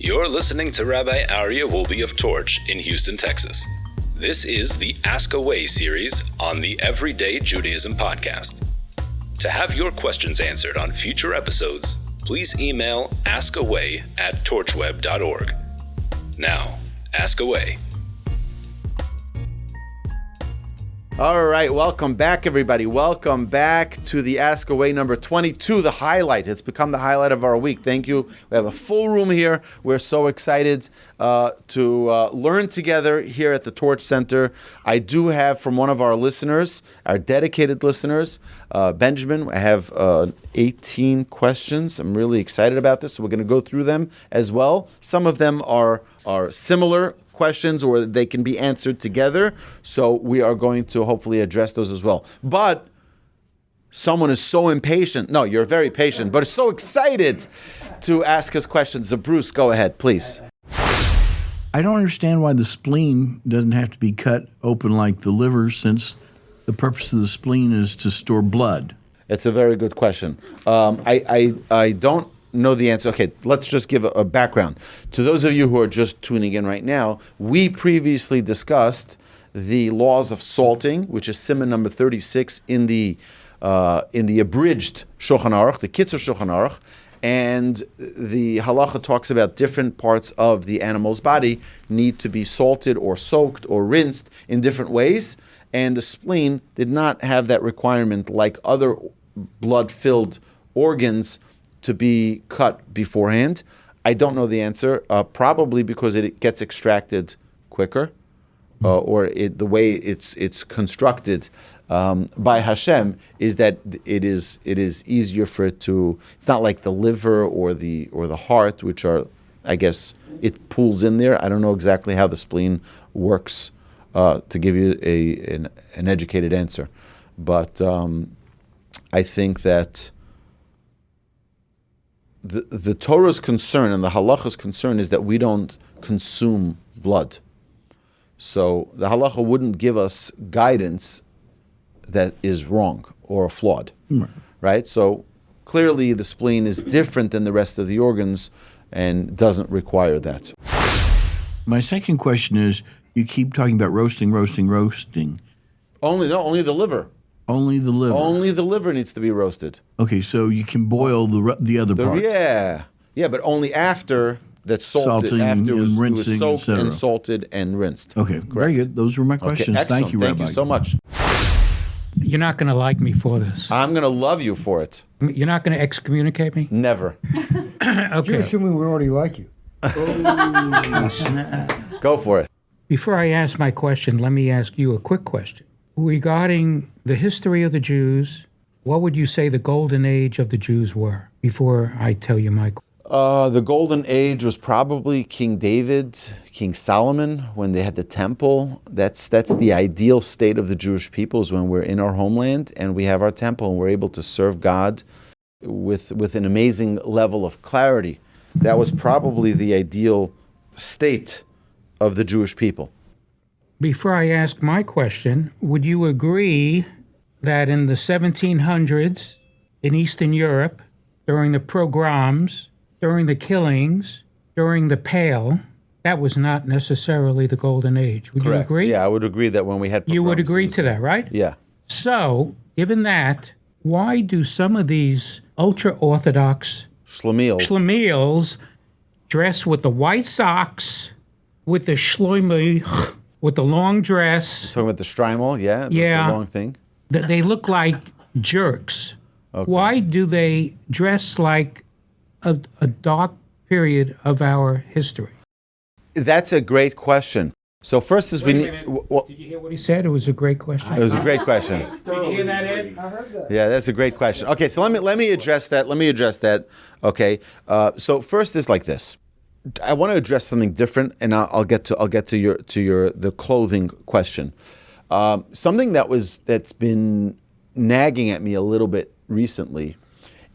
You're listening to Rabbi Aryeh Wolbe of Torch in Houston, Texas. This is the Ask Away series on the Everyday Judaism podcast. To have your questions answered on future episodes, please email askaway@torchweb.org. Now, ask away. All right, welcome back, everybody. Welcome back to the Ask Away number 22, the highlight. It's become the highlight of our week. Thank you. We have a full room here. We're so excited to learn together here at the Torch Center. I do have from one of our listeners, our dedicated listeners, Benjamin, I have 18 questions. I'm really excited about this, so we're going to go through them as well. Some of them are similar questions, or they can be answered together. So we are going to hopefully address those as well. But someone is so impatient. No, you're very patient, but so excited to ask us questions. So Bruce, go ahead, please. I don't understand why the spleen doesn't have to be cut open like the liver, since the purpose of the spleen is to store blood. It's a very good question. I don't know the answer. Okay, let's just give a background. To those of you who are just tuning in right now, we previously discussed the laws of salting, which is siman number 36 in the abridged Shulchan Aruch, the Kitzur Shulchan Aruch, and the halacha talks about different parts of the animal's body need to be salted or soaked or rinsed in different ways, and the spleen did not have that requirement like other blood-filled organs to be cut beforehand. I don't know the answer, probably because it gets extracted quicker, or the way it's constructed by Hashem is that it is easier for it to. It's not like the liver or the heart, which are, I guess, it pulls in there. I don't know exactly how the spleen works to give you an educated answer, but I think that the Torah's concern and the halacha's concern is that we don't consume blood. So the halacha wouldn't give us guidance that is wrong or flawed, right? So clearly the spleen is different than the rest of the organs and doesn't require that. My second question is, you keep talking about roasting. Only the liver. Only the liver. Only the liver needs to be roasted. Okay, so you can boil the other parts. Yeah, but only after that's salted, salting after and rinsing, it was soaked etc. and salted and rinsed. Okay, very good. Those were my questions. Okay, Thank you, Rabbi. Thank you so much. You're not going to like me for this. I'm going to love you for it. You're not going to excommunicate me? Never. Okay. You're assuming we already like you. Go for it. Before I ask my question, let me ask you a quick question. Regarding the history of the Jews, what would you say the golden age of the Jews were before I tell you my question? The golden age was probably King David, King Solomon, when they had the temple. That's the ideal state of the Jewish people, is when we're in our homeland and we have our temple and we're able to serve God with an amazing level of clarity. That was probably the ideal state of the Jewish people. Before I ask my question, would you agree that in the 1700s in Eastern Europe, during the pogroms, during the killings, during the Pale, that was not necessarily the golden age? Would Correct. you agree? Yeah, I would agree that when we had You would pogroms, agree it was- to that, right? Yeah. So, given that, why do some of these ultra-Orthodox Schlemiels dress with the white socks, with the shloimeh, with the long dress? Talking about the Strimel, the long thing. They look like jerks. Okay. Why do they dress like a dark period of our history? That's a great question. So first is we need. Did you hear what he said? It was a great question. It was a great question. Did you hear that, Ed? I heard that. Yeah, that's a great question. Okay, so let me address that. Okay, so first is like this. I want to address something different, and I'll get to the clothing question. Something that's been nagging at me a little bit recently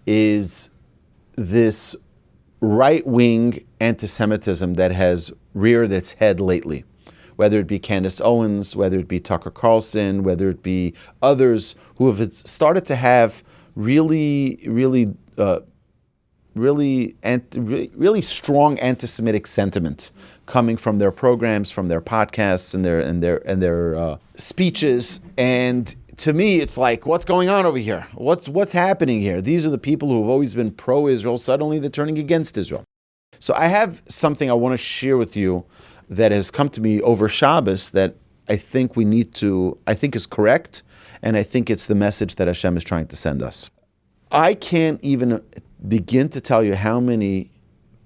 is this right-wing antisemitism that has reared its head lately. Whether it be Candace Owens, whether it be Tucker Carlson, whether it be others who have started to have really really strong anti-Semitic sentiment coming from their programs, from their podcasts, and their speeches. And to me, it's like, what's going on over here? What's happening here? These are the people who have always been pro-Israel. Suddenly, they're turning against Israel. So I have something I want to share with you that has come to me over Shabbos that I think is correct, and I think it's the message that Hashem is trying to send us. I can't even begin to tell you how many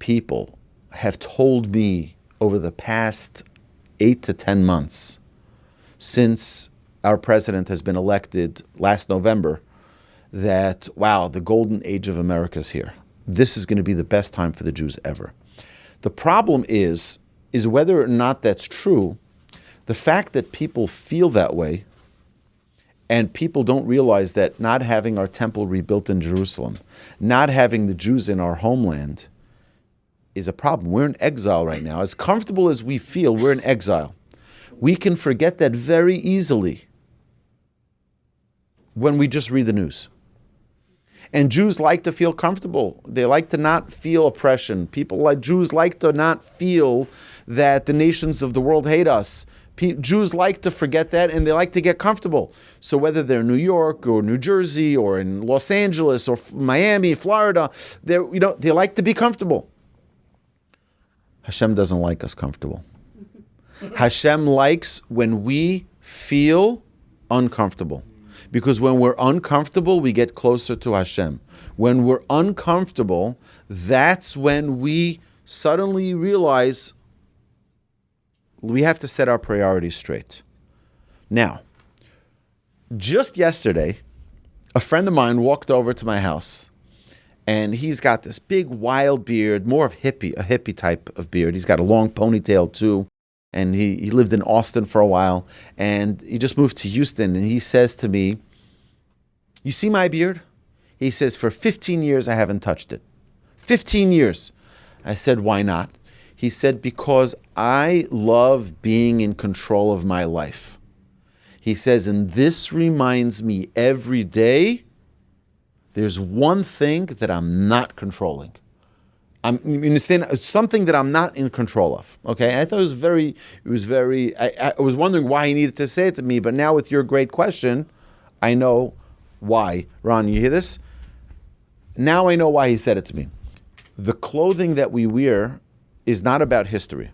people have told me over the past 8 to 10 months since our president has been elected last November that, wow, the golden age of America is here. This is going to be the best time for the Jews ever. The problem is whether or not that's true, the fact that people feel that way and people don't realize that not having our temple rebuilt in Jerusalem, not having the Jews in our homeland is a problem. We're in exile right now. As comfortable as we feel, we're in exile. We can forget that very easily when we just read the news. And Jews like to feel comfortable. They like to not feel oppression. Jews like to not feel that the nations of the world hate us. Jews like to forget that, and they like to get comfortable. So whether they're in New York or New Jersey or in Los Angeles or Miami, Florida, they like to be comfortable. Hashem doesn't like us comfortable. Hashem likes when we feel uncomfortable. Because when we're uncomfortable, we get closer to Hashem. When we're uncomfortable, that's when we suddenly realize we have to set our priorities straight. Now, just yesterday, a friend of mine walked over to my house, and he's got this big wild beard, more of a hippie type of beard. He's got a long ponytail too, and he lived in Austin for a while, and he just moved to Houston, and he says to me, "You see my beard?" He says, "For 15 years I haven't touched it." 15 years. I said, "Why not?" He said, "Because I love being in control of my life." He says, and this reminds me every day, there's one thing that I'm not controlling. You understand? It's something that I'm not in control of. Okay? I thought I was wondering why he needed to say it to me, but now with your great question, I know why. Ron, you hear this? Now I know why he said it to me. The clothing that we wear is not about history.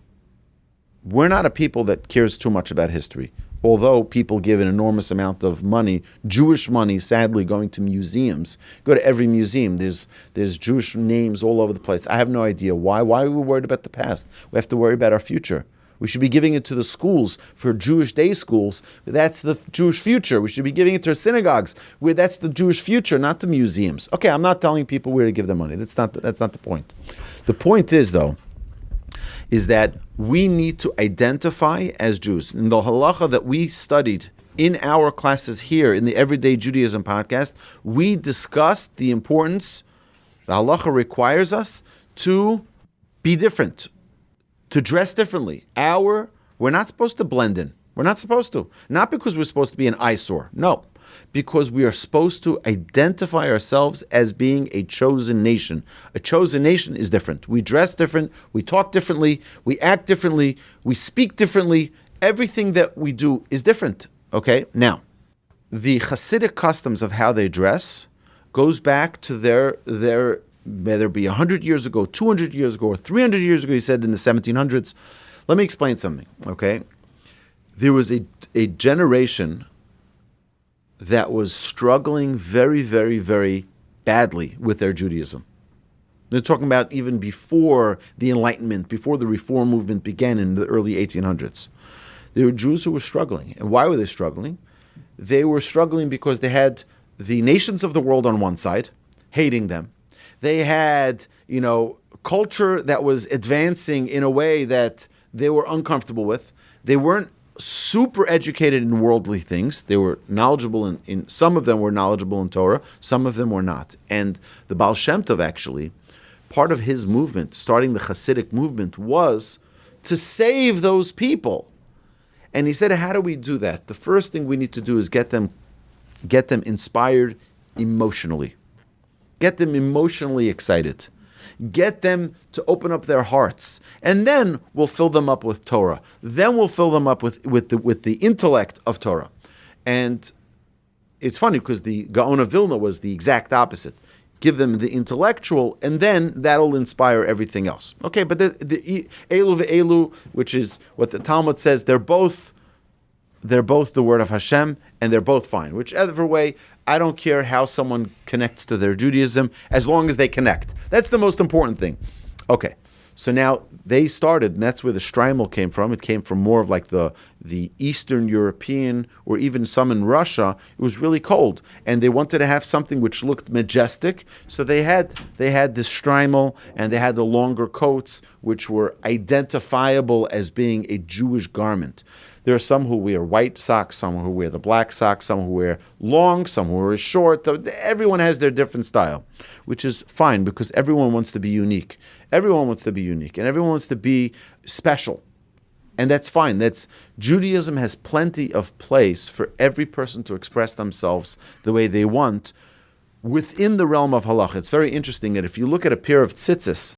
We're not a people that cares too much about history. Although people give an enormous amount of money, Jewish money, sadly, going to museums. Go to every museum. There's Jewish names all over the place. I have no idea why. Why are we worried about the past? We have to worry about our future. We should be giving it to the schools for Jewish day schools. That's the Jewish future. We should be giving it to synagogues. That's the Jewish future, not the museums. Okay, I'm not telling people where to give their money. That's not the point. The point is, though, is that we need to identify as Jews. In the halacha that we studied in our classes here in the Everyday Judaism podcast, we discussed the importance, the halacha requires us to be different, to dress differently. We're not supposed to blend in. We're not supposed to. Not because we're supposed to be an eyesore. No. Because we are supposed to identify ourselves as being a chosen nation. A chosen nation is different. We dress different, we talk differently, we act differently, we speak differently. Everything that we do is different. Okay? Now, the Hasidic customs of how they dress goes back to their whether it be 100 years ago, 200 years ago, or 300 years ago, he said in the 1700s. Let me explain something, okay? There was a generation that was struggling very, very, very badly with their Judaism. They're talking about even before the Enlightenment, before the Reform movement began in the early 1800s. There were Jews who were struggling. And why were they struggling? They were struggling because they had the nations of the world on one side, hating them. They had, culture that was advancing in a way that they were uncomfortable with. They weren't super educated in worldly things. They were knowledgeable in some of them were knowledgeable in Torah, some of them were not. And the Baal Shem Tov, actually, part of his movement, starting the Hasidic movement, was to save those people. And he said, how do we do that? The first thing we need to do is get them inspired emotionally. Get them emotionally excited. get them to open up their hearts, and then we'll fill them up with Torah. Then we'll fill them up with the intellect of Torah. And it's funny because the Gaon of Vilna was the exact opposite. Give them the intellectual, and then that'll inspire everything else. Okay, but the Elu ve'elu, which is what the Talmud says, they're both the word of Hashem, and they're both fine. Whichever way, I don't care how someone connects to their Judaism, as long as they connect. That's the most important thing. Okay, so now they started, and that's where the shtreimel came from. It came from more of like the Eastern European, or even some in Russia. It was really cold, and they wanted to have something which looked majestic. So they had this shtreimel, and they had the longer coats, which were identifiable as being a Jewish garment. There are some who wear white socks, some who wear the black socks, some who wear long, some who wear short. Everyone has their different style, which is fine because everyone wants to be unique. Everyone wants to be unique, and everyone wants to be special. And that's fine. Judaism has plenty of place for every person to express themselves the way they want within the realm of halacha. It's very interesting that if you look at a pair of tzitzis,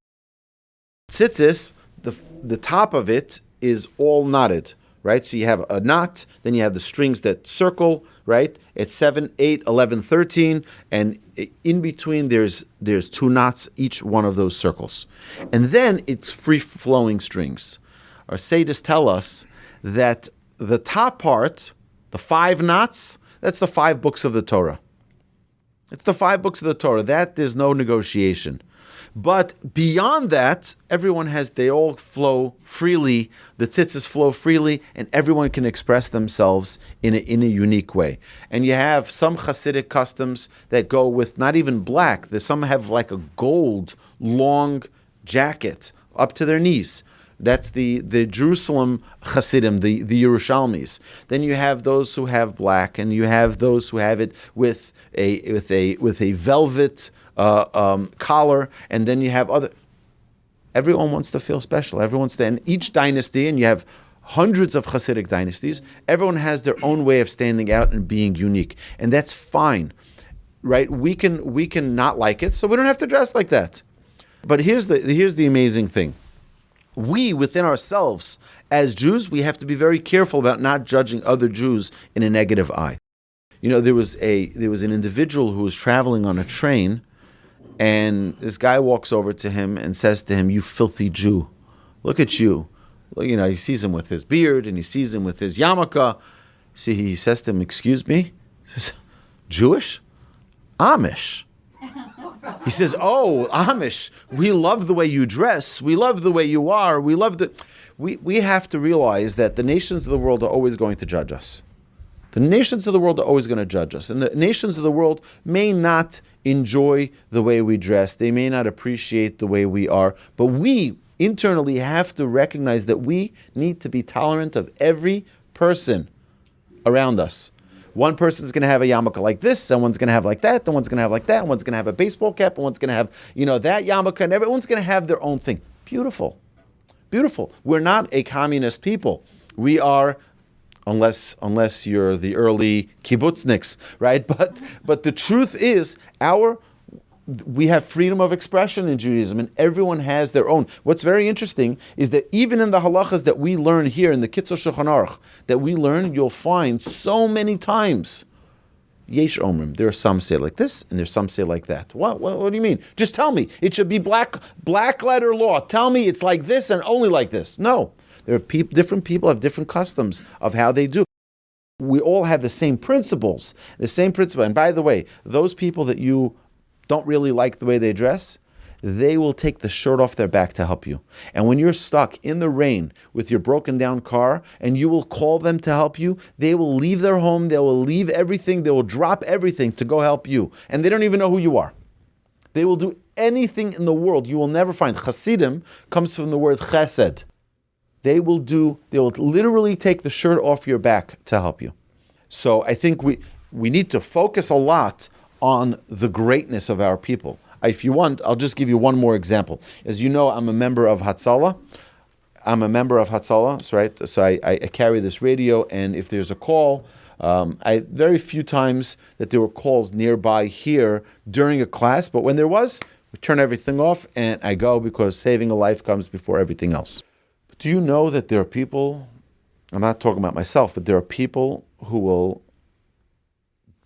the top of it is all knotted. Right, so you have a knot, then you have the strings that circle, right? It's 7, 8, 11, 13, and in between there's 2 knots, each one of those circles. And then it's free-flowing strings. Our sages tell us that the top part, the 5 knots, that's the 5 books of the Torah. It's the 5 books of the Torah. That there's no negotiation. But beyond that, they all flow freely. The tzitzis flow freely, and everyone can express themselves in a unique way. And you have some Hasidic customs that go with not even black. Some have like a gold long jacket up to their knees. That's the Jerusalem Hasidim, the Yerushalmis. Then you have those who have black, and you have those who have it with a velvet collar, and then you have other. Everyone wants to feel special. And each dynasty, and you have hundreds of Hasidic dynasties, everyone has their own way of standing out and being unique, and that's fine, right? We can not like it, so we don't have to dress like that. But here's the amazing thing. We, within ourselves, as Jews, we have to be very careful about not judging other Jews in a negative eye. You know, there was an individual who was traveling on a train, and this guy walks over to him and says to him, "You filthy Jew, look at you." Well, you know, he sees him with his beard and he sees him with his yarmulke. See, he says to him, "Excuse me?" He says, "Jewish? Amish." He says, "Oh, Amish, we love the way you dress. We love the way you are. We love the..." We have to realize that the nations of the world are always going to judge us. The nations of the world are always going to judge us. And the nations of the world may not enjoy the way we dress. They may not appreciate the way we are. But we internally have to recognize that we need to be tolerant of every person around us. One person's going to have a yarmulke like this, someone's going to have like that, and one's going to have like that, and one's going to have a baseball cap, and one's going to have, that yarmulke, and everyone's going to have their own thing. Beautiful. Beautiful. We're not a communist people. We are, unless you're the early kibbutzniks, right? But the truth is, we have freedom of expression in Judaism, and everyone has their own. What's very interesting is that even in the halachas that we learn here, in the Kitzur Shulchan Aruch, that we learn, you'll find so many times, Yesh Omrim, there are some say like this, and there's some say like that. What do you mean? Just tell me. It should be black letter law. Tell me it's like this and only like this. No. There are different people have different customs of how they do. We all have the same principles. And by the way, those people that you don't really like the way they dress, they will take the shirt off their back to help you. And when you're stuck in the rain with your broken down car and you will call them to help you, they will leave their home, they will leave everything, they will drop everything to go help you. And they don't even know who you are. They will do anything in the world. You will never find. Hasidim comes from the word chesed. They will literally take the shirt off your back to help you. So I think we need to focus a lot on the greatness of our people. If you want, I'll just give you one more example. As you know, I'm a member of Hatzalah. So I carry this radio, and if there's a call, very few times that there were calls nearby here during a class, but when there was, We turn everything off, and I go because saving a life comes before everything else. But do you know that there are people, I'm not talking about myself, but there are people who will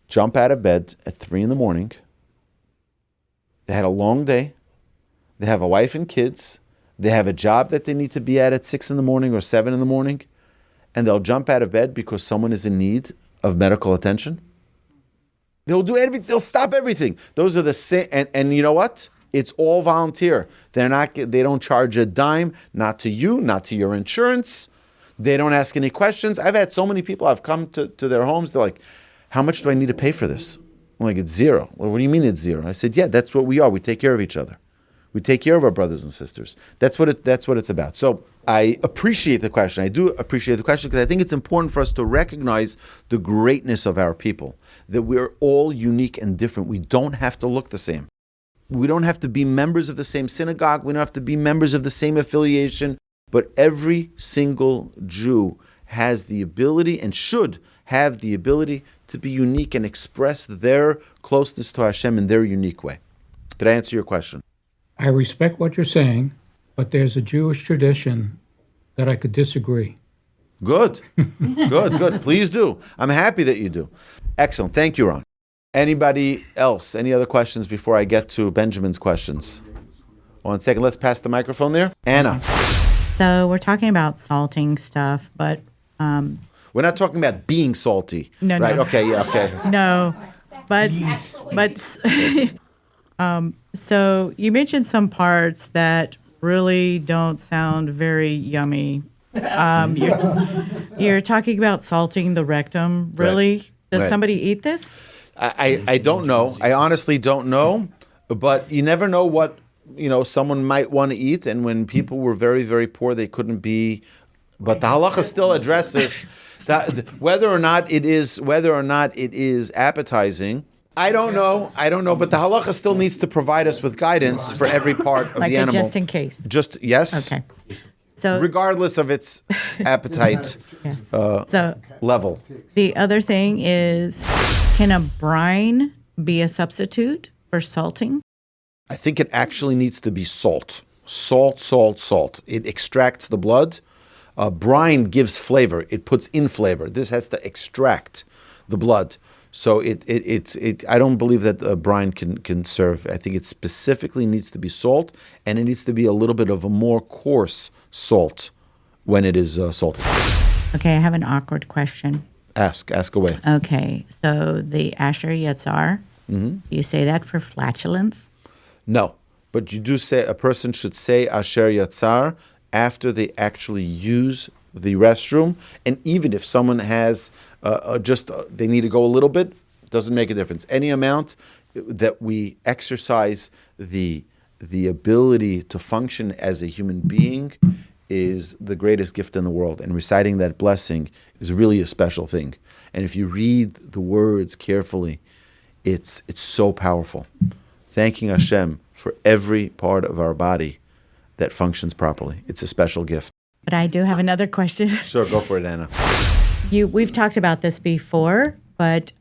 jump out of bed at 3 a.m. They had a long day. They have a wife and kids. They have a job that they need to be at 6 a.m. or 7 a.m. And they'll jump out of bed because someone is in need of medical attention. They'll do everything. They'll stop everything. Those are the same. And you know what? It's all volunteer. They don't charge a dime, not to you, not to your insurance. They don't ask any questions. I've had so many people, I've come to their homes, they're like, how much do I need to pay for this? I'm like, it's zero. Well, what do you mean it's zero? I said, yeah, that's what we are. We take care of each other. We take care of our brothers and sisters. That's what it's about. So I appreciate the question. I do appreciate the question because I think it's important for us to recognize the greatness of our people, that we're all unique and different. We don't have to look the same. We don't have to be members of the same synagogue. We don't have to be members of the same affiliation. But every single Jew has the ability and should have the ability to be unique and express their closeness to Hashem in their unique way. Did I answer your question? I respect what you're saying, but there's a Jewish tradition that I could disagree. Good. Good. Please do. I'm happy that you do. Excellent. Thank you, Ron. Anybody else? Any other questions before I get to Benjamin's questions? 1 second. Let's pass the microphone there. Anna. So we're talking about salting stuff, but... we're not talking about being salty. No, right? no. Okay, yeah, okay. No, but so you mentioned some parts that really don't sound very yummy. You're talking about salting the rectum. Really? Right. Does Right. somebody eat this? I don't know. I honestly don't know. But you never know what someone might want to eat. And when people were very, very poor, they couldn't be. But the halacha still addresses that whether or not it is appetizing. I don't know. But the halacha still needs to provide us with guidance for every part of Like the a animal. just in case. Just yes. Okay. So regardless of its appetite so level. the other thing is, can a brine be a substitute for salting? I think it actually needs to be salt. Salt. It extracts the blood. Brine gives flavor. It puts in flavor. This has to extract the blood. So I don't believe that brine can serve. I think it specifically needs to be salt, and it needs to be a little bit of a more coarse salt when it is salted. Okay, I have an awkward question. Ask away. Okay, so the Asher Yatzar, you say that for flatulence? No, but you do say a person should say Asher Yatzar after they actually use the restroom, and even if someone has they need to go a little bit, doesn't make a difference. Any amount that we exercise the ability to function as a human being is the greatest gift in the world, and reciting that blessing is really a special thing. And if you read the words carefully, it's so powerful. Thanking Hashem for every part of our body that functions properly. It's a special gift. But I do have another question. Sure, go for it, Anna. We've talked about this before, but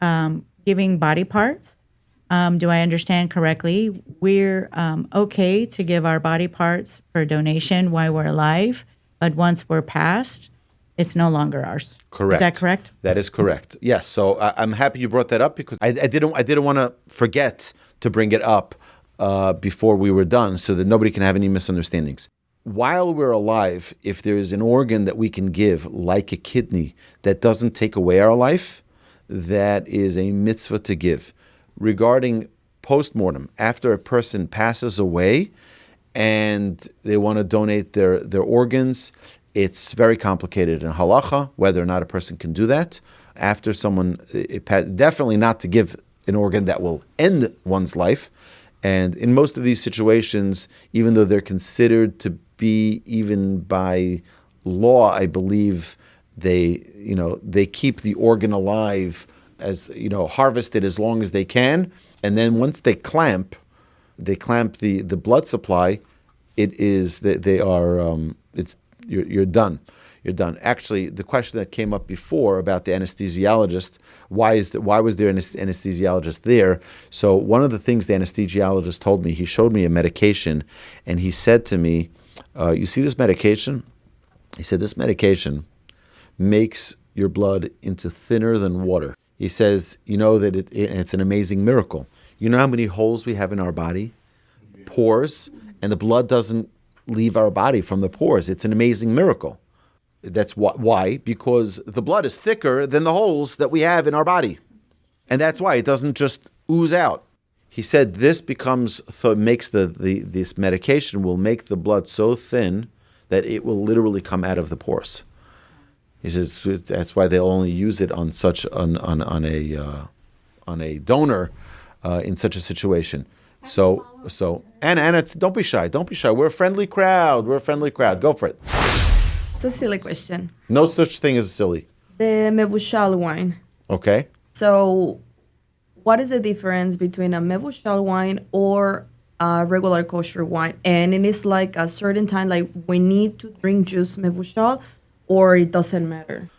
giving body parts, do I understand correctly? We're okay to give our body parts for donation while we're alive, but once we're passed, it's no longer ours. Correct. Is that correct? That is correct. Yes. So I'm happy you brought that up because I didn't want to forget to bring it up before we were done, so that nobody can have any misunderstandings. While we're alive, if there is an organ that we can give, like a kidney, that doesn't take away our life, that is a mitzvah to give. Regarding postmortem, after a person passes away and they want to donate their organs, it's very complicated in halacha, whether or not a person can do that. After someone, definitely not to give an organ that will end one's life. And in most of these situations, even though they're considered to be, even by law, I believe they keep the organ alive, as harvest it as long as they can, and then once they clamp the blood supply, it is that they are you're done. you're done. Actually, the question that came up before about the anesthesiologist, why was there an anesthesiologist there? So one of the things the anesthesiologist told me, he showed me a medication, and he said to me, you see this medication? He said, this medication makes your blood into thinner than water. He says, you know that it's an amazing miracle. You know how many holes we have in our body? Pores, and the blood doesn't leave our body from the pores. It's an amazing miracle. That's why? Because the blood is thicker than the holes that we have in our body. And that's why it doesn't just ooze out. He said this makes this medication will make the blood so thin that it will literally come out of the pores. He says that's why they'll only use it on a donor in such a situation. So and it's, don't be shy. We're a friendly crowd. Go for it. It's a silly question. No such thing as silly. The Mevushal wine. Okay. So, what is the difference between a Mevushal wine or a regular kosher wine? And it is like a certain time, like we need to drink just Mevushal, or it doesn't matter?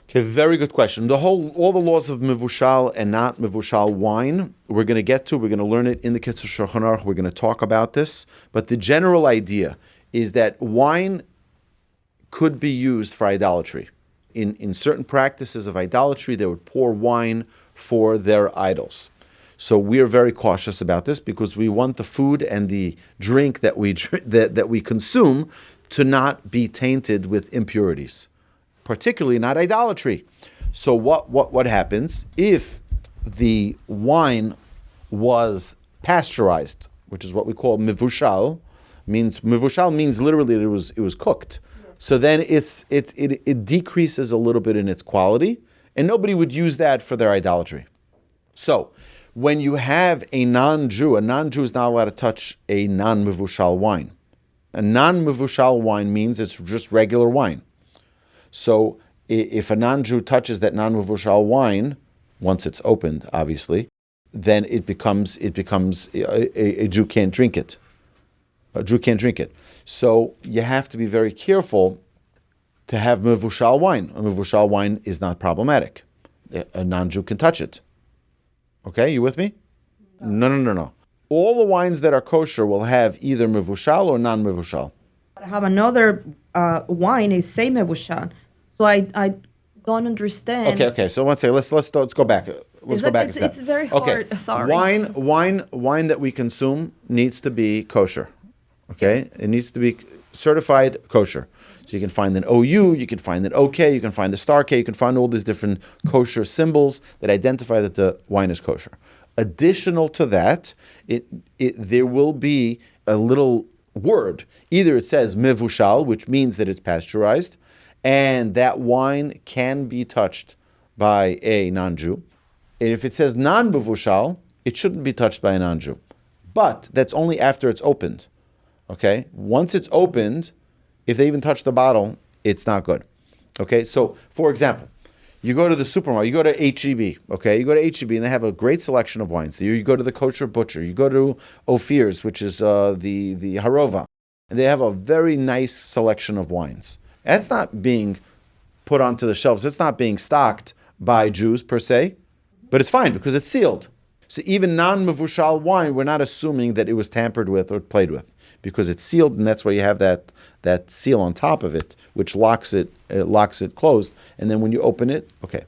Okay, very good question. All the laws of mevushal and not mevushal wine, we're going to get to. We're going to learn it in the Kitzur Shulchan Aruch. We're going to talk about this. But the general idea is that wine could be used for idolatry. In certain practices of idolatry, they would pour wine for their idols. So we are very cautious about this because we want the food and the drink that we consume to not be tainted with impurities, particularly not idolatry. So what happens if the wine was pasteurized, which is what we call mevushal? Mevushal means literally it was cooked. So then it decreases a little bit in its quality, and nobody would use that for their idolatry. So when you have a non-Jew is not allowed to touch a non-mevushal wine. A non-mevushal wine means it's just regular wine. So if a non-Jew touches that non-mevushal wine, once it's opened, obviously, then it becomes a Jew can't drink it. A Jew can't drink it. So you have to be very careful to have mevushal wine. A mevushal wine is not problematic. A non-Jew can touch it. Okay, you with me? No. All the wines that are kosher will have either mevushal or non-mevushal. I have another wine, is say Mevushal. So I don't understand. Okay. So let's go back. Let's go back a step. It's very hard. Okay. Sorry. Wine that we consume needs to be kosher. Okay, yes. It needs to be certified kosher. So you can find an OU, you can find an OK, you can find the star K, you can find all these different kosher symbols that identify that the wine is kosher. Additional to that, there will be a little word. Either it says mevushal, which means that it's pasteurized, and that wine can be touched by a non-Jew. And if it says non-mevushal, it shouldn't be touched by a non-Jew. But that's only after it's opened. Okay? Once it's opened, if they even touch the bottle, it's not good. Okay? So, for example, you go to the supermarket, you go to H-E-B, okay? You go to H-E-B and they have a great selection of wines. You go to the kosher butcher, you go to Ophir's, which is the Harova, and they have a very nice selection of wines. That's not being put onto the shelves. It's not being stocked by Jews per se, but it's fine because it's sealed. So even non-mevushal wine, we're not assuming that it was tampered with or played with because it's sealed, and that's why you have that seal on top of it, which locks it closed. And then when you open it, okay.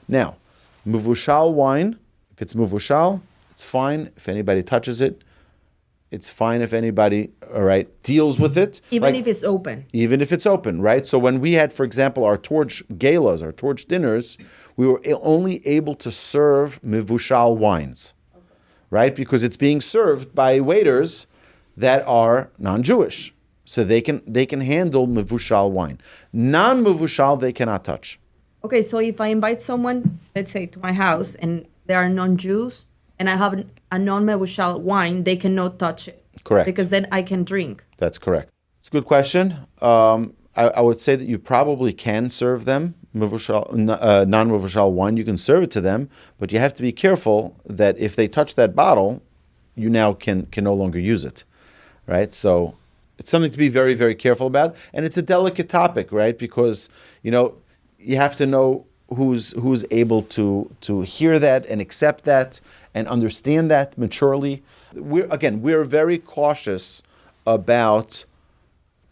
Now, mevushal wine, if it's mevushal, it's fine. If anybody touches it, it's fine. If anybody, all right, deals with it. Even if it's open. Even if it's open, right? So when we had, for example, our torch galas, our torch dinners, we were only able to serve mevushal wines, right? Because it's being served by waiters that are non-Jewish. So they can handle mevushal wine. Non-mevushal, they cannot touch. Okay, so if I invite someone, let's say, to my house, and they are non-Jews, and I have a non-mevushal wine, they cannot touch it. Correct. Because then I can drink. That's correct. It's a good question. I would say that you probably can serve them non-mevushal wine. You can serve it to them, but you have to be careful that if they touch that bottle, you now can no longer use it, right? So It's something to be very, very careful about. And it's a delicate topic, right? Because, you have to know who's able to hear that and accept that and understand that maturely. We're very cautious about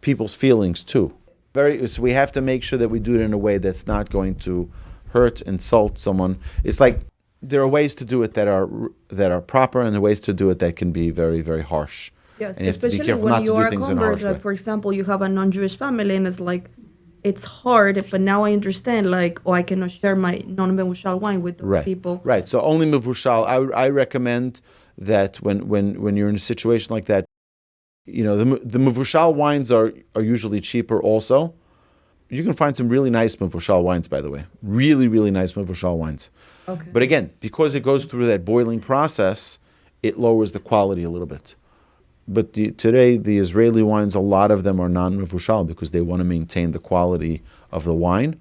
people's feelings too. So we have to make sure that we do it in a way that's not going to hurt, insult someone. It's like there are ways to do it that are proper, and there are ways to do it that can be very, very harsh. Yes, and you have to be especially careful when not you to do are a things in a convert. harsh way. Like, for example, you have a non-Jewish family, and it's hard. But now I understand. I cannot share my non-mevushal wine with those people. Right. So only mevushal. I recommend that when you're in a situation like that, the mevushal wines are usually cheaper also. You can find some really nice mevushal wines, by the way. Really, really nice mevushal wines. Okay. But again, because it goes through that boiling process, it lowers the quality a little bit. But today, the Israeli wines, a lot of them are non-mevushal because they want to maintain the quality of the wine.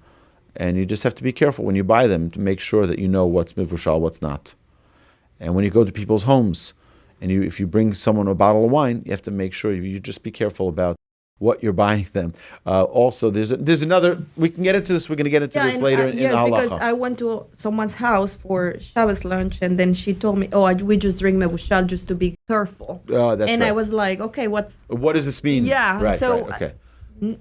And you just have to be careful when you buy them to make sure that you know what's mevushal, what's not. And when you go to people's homes, and if you bring someone a bottle of wine, you have to make sure you just be careful about what you're buying them. Also, there's another. We can get into this. We're going to get into this later in the halacha. Because I went to someone's house for Shabbos lunch, and then she told me, we just drink mevushal just to be careful. That's and right. I was like, okay, what does this mean? Yeah, right, so right, okay.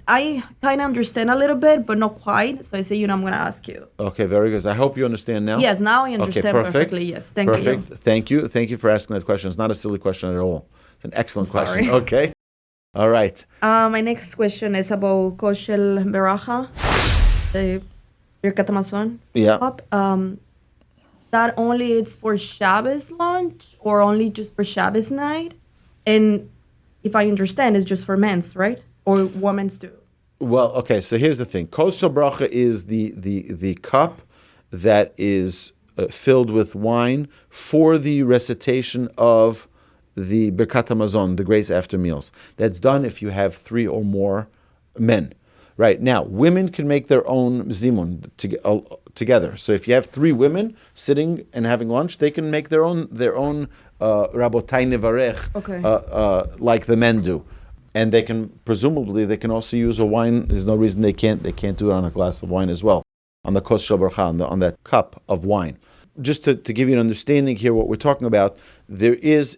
I kind of understand a little bit, but not quite. So I say, I'm going to ask you. Okay, very good. I hope you understand now. Yes, now I understand perfectly. Yes, thank you. Thank you. Thank you for asking that question. It's not a silly question at all. It's an excellent question. Sorry. Okay. All right. My next question is about Kosher Beracha, the Birkat Hamazon. Yeah. Cup. That only it's for Shabbos lunch or only just for Shabbos night? And if I understand, it's just for men's, right? Or women's too? Well, okay. So here's the thing. Kosher Bracha is the cup that is filled with wine for the recitation of the Birkat Hamazon, the grace after meals. That's done if you have 3 or more men. Right. Now, women can make their own zimun together. So if you have 3 women sitting and having lunch, they can make their own Rabotai Nevarech, like the men do. And they can also use a wine. There's no reason they can't do it on a glass of wine as well, on the kos shel bracha, on that cup of wine. Just to give you an understanding here, what we're talking about, there is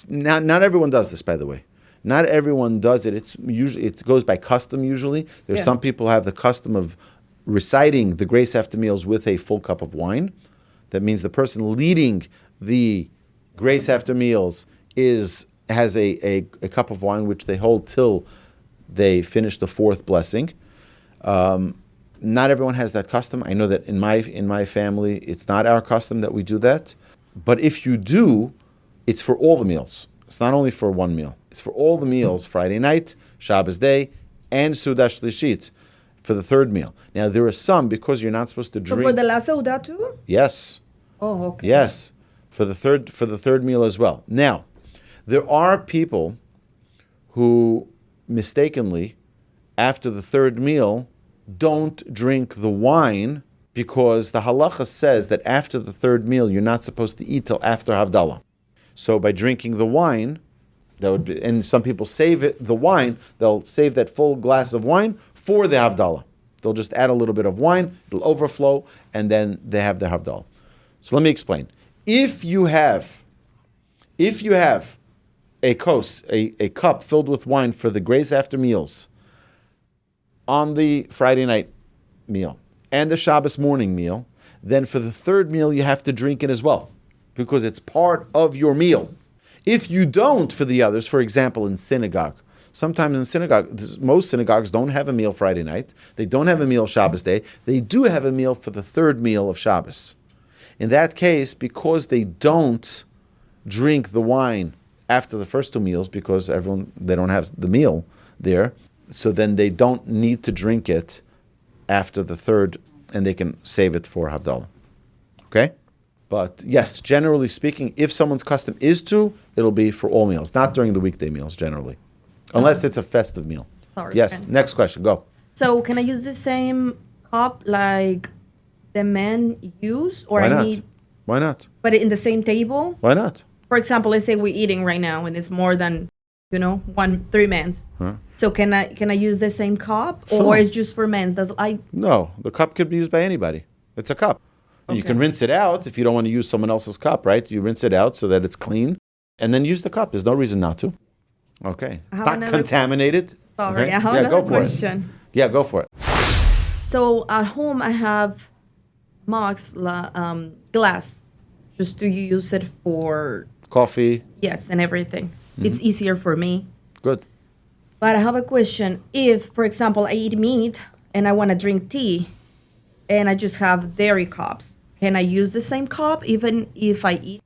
not everyone does this, by the way. Not everyone does it. It goes by custom usually. There's some people have the custom of reciting the grace after meals with a full cup of wine. That means the person leading the grace after meals has a cup of wine which they hold till they finish the 4th blessing. Not everyone has that custom. I know that in my family, it's not our custom that we do that. But if you do, it's for all the meals. It's not only for one meal. It's for all the meals, Friday night, Shabbos day, and Suda Shlishit for the 3rd meal. Now, there are some, because you're not supposed to drink. So for the last Seudah too? Yes. Oh, okay. Yes, for the third meal as well. Now, there are people who mistakenly, after the 3rd meal, don't drink the wine because the halacha says that after the 3rd meal, you're not supposed to eat till after Havdalah. So by drinking the wine, and some people save the wine, they'll save that full glass of wine for the Havdalah. They'll just add a little bit of wine, it'll overflow, and then they have their Havdalah. So let me explain. If you have a cup filled with wine for the grace after meals on the Friday night meal and the Shabbos morning meal, then for the 3rd meal you have to drink it as well, because it's part of your meal. If you don't for the others, for example, in synagogue, sometimes in synagogue, most synagogues don't have a meal Friday night, they don't have a meal Shabbos day, they do have a meal for the 3rd meal of Shabbos. In that case, because they don't drink the wine after the first 2 meals, because they don't have the meal there, so then they don't need to drink it after the 3rd, and they can save it for Havdalah. Okay? But yes, generally speaking, if someone's custom is to, it'll be for all meals, not during the weekday meals generally, unless it's a festive meal. Sorry, yes, friends. Next question, go. So can I use the same cup like the men use, or Why not? Why not? But in the same table? Why not? For example, let's say we're eating right now and it's more than 3 men's. Huh? So can I use the same cup, Sure. or it's just for men's? No, the cup could be used by anybody. It's a cup. And you can rinse it out if you don't want to use someone else's cup, right? You rinse it out so that it's clean, and then use the cup. There's no reason not to. Okay. It's not contaminated. Sorry, Okay? I have another question. Yeah, go for it. So at home I have mugs, glass, just to use it for Coffee. yes and everything. It's easier for me. Good. But I have a question. If, for example, I eat meat and I want to drink tea, and I just have dairy cups, can I use the same cup even if I eat?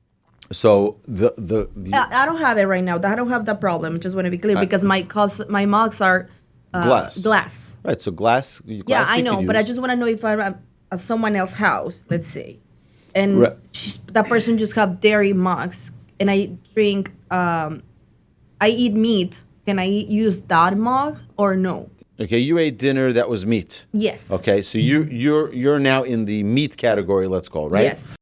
So I don't have it right now. I don't have that problem. I just want to be clear because my mugs are glass. Right. So glass. Yeah, I you know, can but I use. just want to know if I'm at someone else's house, let's say, and Right. that person just have dairy mugs, and I drink, I eat meat. Can I use that mug or no? Okay, you ate dinner that was meat. Yes. Okay, so you're now in the meat category, let's call, right? Yes.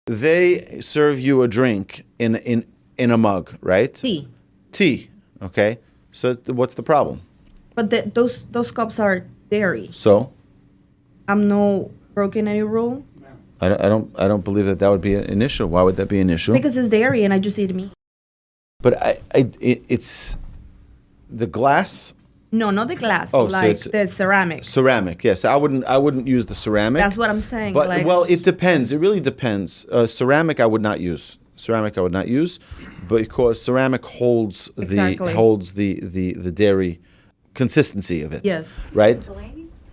They serve you a drink in a mug, right? Tea. Okay. So what's the problem? But those cups are dairy. So I'm no broken any rule I don't believe that would be an issue. Why would that be an issue? because it's dairy and I just eat meat. But it's the glass. No, not the glass. Oh, so like it's the ceramic. Ceramic. Yes, I wouldn't use the ceramic. That's what I'm saying. But like, well, it depends. It really depends. Ceramic, I would not use. Because ceramic holds Exactly. the dairy consistency of it. Yes. Right.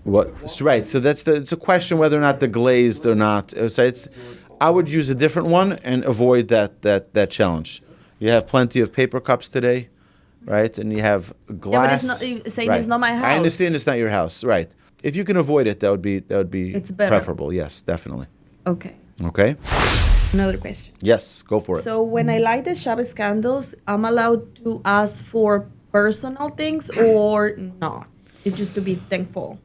What? Right. So it's a question whether or not the glazed or not. So I would use a different one and avoid that challenge. You have plenty of paper cups today, right? And you have glass. Yeah, but it's not. You're saying it's not my house. I understand it's not your house, right? If you can avoid it, that would be It's better. preferable. Yes, definitely. Okay. Okay. Another question. Yes, go for it. So when I light the Shabbos candles, I'm allowed to ask for personal things or not? It's just to be thankful.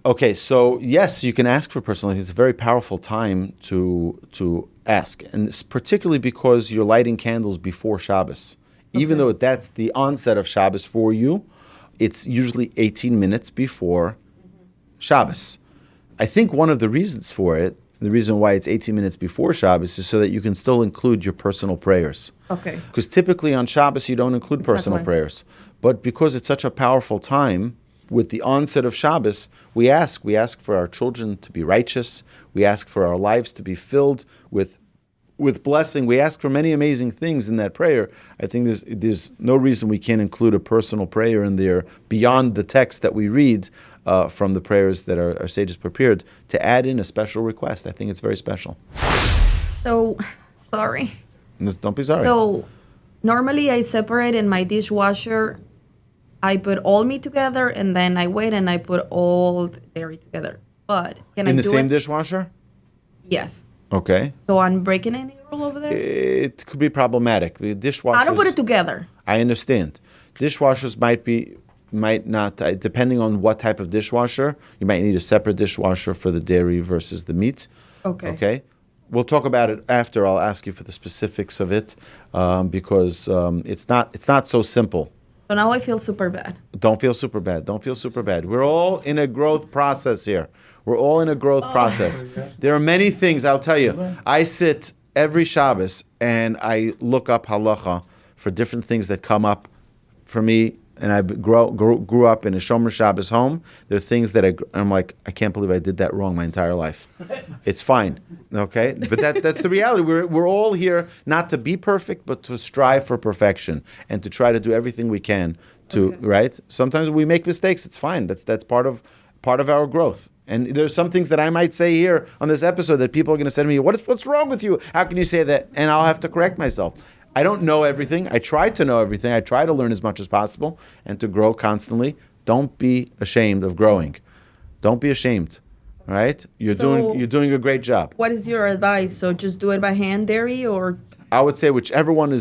Okay, so yes, you can ask for personal things. It's a very powerful time to ask, and it's particularly because you're lighting candles before Shabbos. Even though that's the onset of Shabbos for you, it's usually 18 minutes before Shabbos. I think one of the reasons for it, the reason why it's 18 minutes before Shabbos, is so that you can still include your personal prayers. Okay. Because typically on Shabbos you don't include personal Exactly. prayers. But because it's such a powerful time, with the onset of Shabbos, we ask for our children to be righteous. We ask for our lives to be filled with blessing. We ask for many amazing things in that prayer. I think there's no reason we can't include a personal prayer in there beyond the text that we read from the prayers that our sages prepared, to add in a special request. I think it's very special. So, sorry. Don't be sorry. So, normally I separate in my dishwasher. I put all meat together, and then I wait and I put all the dairy together. But can I in do the same it? dishwasher? Yes. Okay. So I'm breaking any rule over there? It could be problematic. The dishwashers. I don't put it together. I understand. Dishwashers might not, depending on what type of dishwasher, you might need a separate dishwasher for the dairy versus the meat. Okay. Okay. We'll talk about it after. I'll ask you for the specifics of it because it's not so simple. So now I feel super bad. Don't feel super bad. Don't feel super bad. We're all in a growth process here. We're all in a growth process. There are many things, I'll tell you. I sit every Shabbos and I look up halacha for different things that come up for me. And I grew up in a Shomer Shabbos home. There are things that I'm like, I can't believe I did that wrong my entire life. It's fine, okay? But that's the reality. We're all here not to be perfect, but to strive for perfection and to try to do everything we can to, right? Sometimes we make mistakes. It's fine. That's part of our growth. And there's some things that I might say here on this episode that people are going to say to me, what's wrong with you? How can you say that? And I'll have to correct myself. I don't know everything. I try to know everything. I try to learn as much as possible and to grow constantly. Don't be ashamed of growing. Don't be ashamed. All right? You're doing a great job. What is your advice? So just do it by hand, dairy, or? I would say whichever one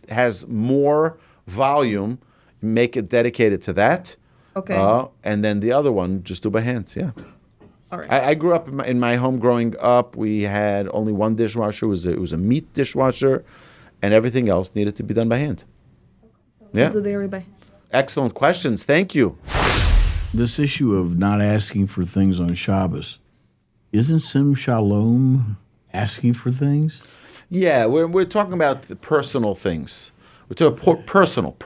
has more volume, make it dedicated to that. Okay. And then the other one, just do by hand. Yeah. All right. I grew up in my home. Growing up, we had only one dishwasher. It was a meat dishwasher, and everything else needed to be done by hand. Yeah. Do they by hand? Excellent questions. Thank you. This issue of not asking for things on Shabbos, isn't Sim Shalom asking for things? Yeah, we're talking about the personal things. We're talking personal.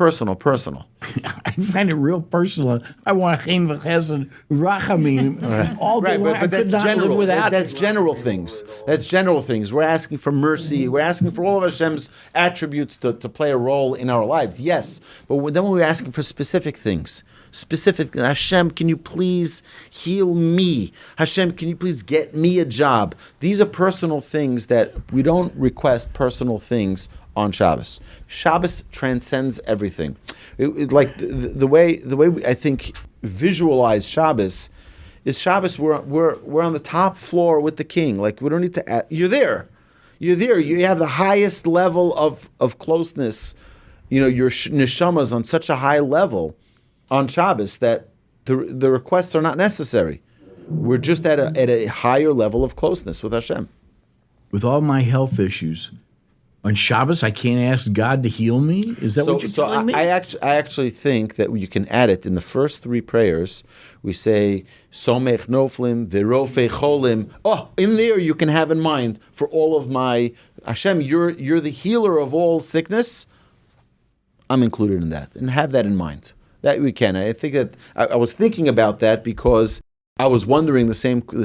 I find it real personal. I want Chaim v'chesed rachamim all day long. But that's general. That's general things. That's general things. We're asking for mercy. We're asking for all of Hashem's attributes to play a role in our lives. Yes, but then we're asking for specific things. Specific, Hashem, can you please heal me? Hashem, can you please get me a job? These are personal things that we don't request personal things on Shabbos. Shabbos transcends everything. Like the way we, I think, visualize Shabbos is Shabbos. We're on the top floor with the king. Like we don't need to. You're there. You have the highest level of closeness. Your neshama's on such a high level on Shabbos that the requests are not necessary. We're just at a higher level of closeness with Hashem. With all my health issues, on Shabbos I can't ask God to heal me? Is that what you're telling me? I actually think that you can add it in the first three prayers. We say, Somech noflim, Virofei cholim. Oh, in there you can have in mind for all of my, Hashem, you're the healer of all sickness. I'm included in that. And have that in mind. That we can. I think that I was thinking about that because I was wondering the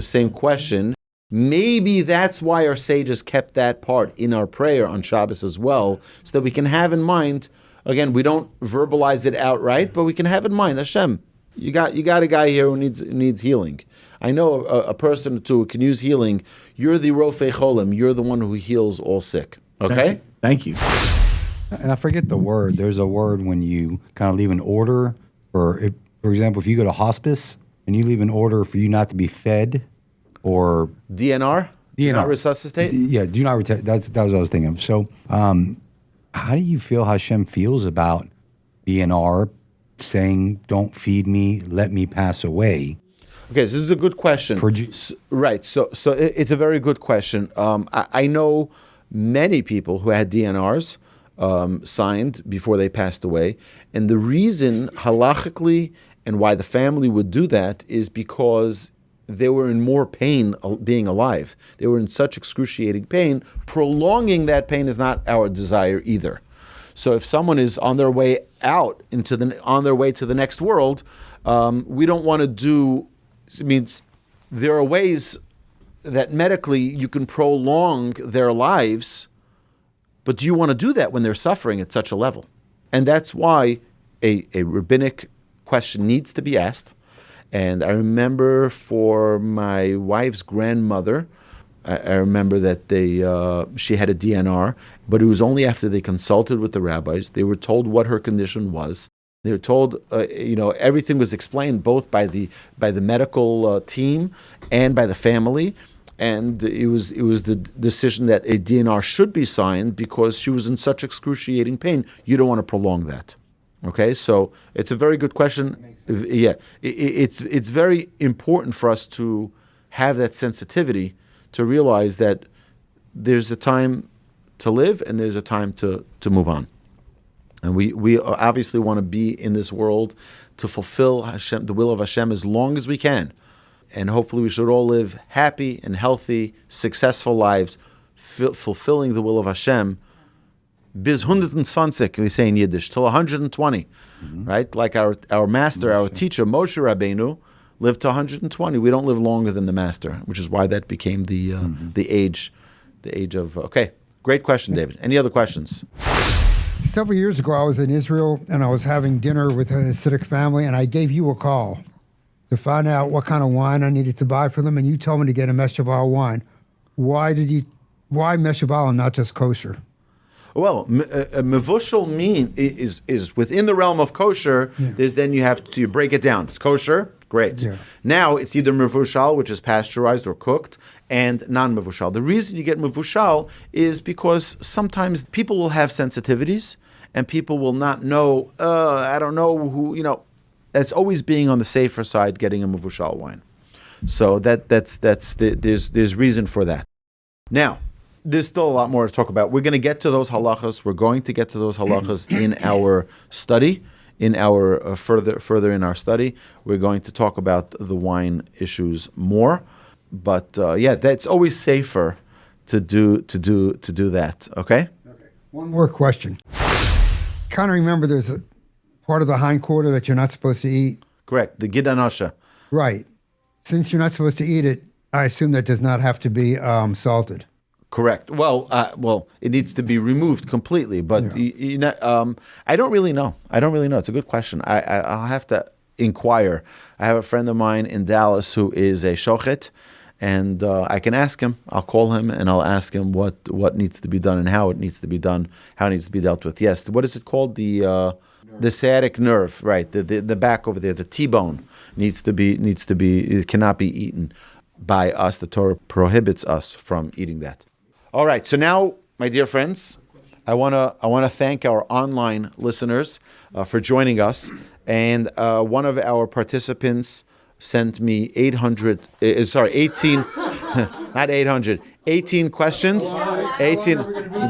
same question. Maybe that's why our sages kept that part in our prayer on Shabbos as well, so that we can have in mind. Again, we don't verbalize it outright, but we can have in mind, Hashem, you got a guy here who needs healing. I know a person or two who can use healing. You're the Rofei Cholim. You're the one who heals all sick. Okay? Thank you. And I forget the word. There's a word when you kind of leave an order, for example, if you go to hospice and you leave an order for you not to be fed, or DNR? Do not resuscitate? Yeah, do not resuscitate. That was what I was thinking of. So, how do you feel Hashem feels about DNR saying, "Don't feed me, let me pass away"? Okay, so this is a good question. Right. So it's a very good question. I know many people who had DNRs. Signed before they passed away. And the reason halachically and why the family would do that is because they were in more pain being alive. They were in such excruciating pain. Prolonging that pain is not our desire either. So if someone is on their way out on their way to the next world, we don't want to do. It means there are ways that medically you can prolong their lives. But do you want to do that when they're suffering at such a level? And that's why a rabbinic question needs to be asked. And I remember for my wife's grandmother, I remember that she had a DNR, but it was only after they consulted with the rabbis. They were told what her condition was. They were told, everything was explained both by the medical team and by the family. And it was the decision that a DNR should be signed because she was in such excruciating pain. You don't want to prolong that. Okay, so it's a very good question. Yeah, it's very important for us to have that sensitivity to realize that there's a time to live and there's a time to move on. And we obviously want to be in this world to fulfill Hashem, the will of Hashem, as long as we can. And hopefully we should all live happy and healthy, successful lives, fulfilling the will of Hashem. Bis 120, we say in Yiddish, till 120, right? Like our master, our teacher, Moshe Rabbeinu, lived to 120. We don't live longer than the master, which is why that became the age of. Okay, great question, David. Any other questions? Several years ago, I was in Israel and I was having dinner with an Hasidic family, and I gave you a call to find out what kind of wine I needed to buy for them, and you told me to get a Mevushal wine. Why Mevushal and not just kosher? Well, mevushal is within the realm of kosher. Yeah. Then you have to break it down. It's kosher, great. Yeah. Now it's either mevushal, which is pasteurized or cooked, and non-mevushal. The reason you get mevushal is because sometimes people will have sensitivities, and people will not know. I don't know who. That's always being on the safer side, getting a mevushal wine. So there's reason for that. Now, there's still a lot more to talk about. We're going to get to those halachas. We're going to get to those halachas in our study, in our further in our study. We're going to talk about the wine issues more. But that's always safer to do that. Okay. One more question. Kind of remember, there's a part of the hind quarter that you're not supposed to eat. Correct. The gid hanasheh. Right. Since you're not supposed to eat it, I assume that does not have to be salted. Correct. Well, it needs to be removed completely. But I don't really know. It's a good question. I'll have to inquire. I have a friend of mine in Dallas who is a shochet, and I can ask him. I'll call him and I'll ask him what needs to be done and how it needs to be done, how it needs to be dealt with. Yes. What is it called? The sciatic nerve, right? The back over there, the T-bone needs to be. It cannot be eaten by us. The Torah prohibits us from eating that. All right. So now, my dear friends, I wanna thank our online listeners for joining us. And one of our participants sent me 18, not 800, 18 questions. 18,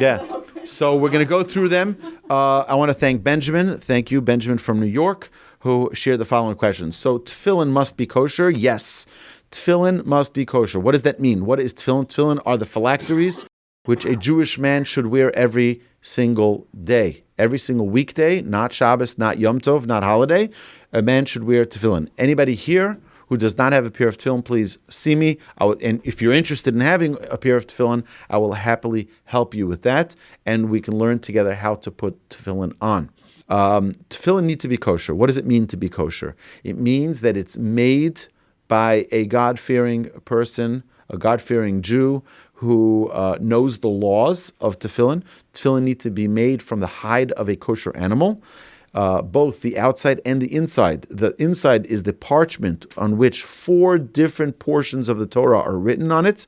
yeah. So we're going to go through them. I want to thank Benjamin. Thank you, Benjamin from New York, who shared the following questions. So tefillin must be kosher? Yes. Tefillin must be kosher. What does that mean? What is tefillin? Tefillin are the phylacteries which a Jewish man should wear every single day. Every single weekday, not Shabbos, not Yom Tov, not holiday, a man should wear tefillin. Anybody here who does not have a pair of tefillin, please see me. And if you're interested in having a pair of tefillin, I will happily help you with that, and we can learn together how to put tefillin on. Tefillin need to be kosher. What does it mean to be kosher? It means that it's made by a God-fearing person, a God-fearing Jew who knows the laws of tefillin. Tefillin need to be made from the hide of a kosher animal, both the outside and the inside. The inside is the parchment on which 4 different portions of the Torah are written on it.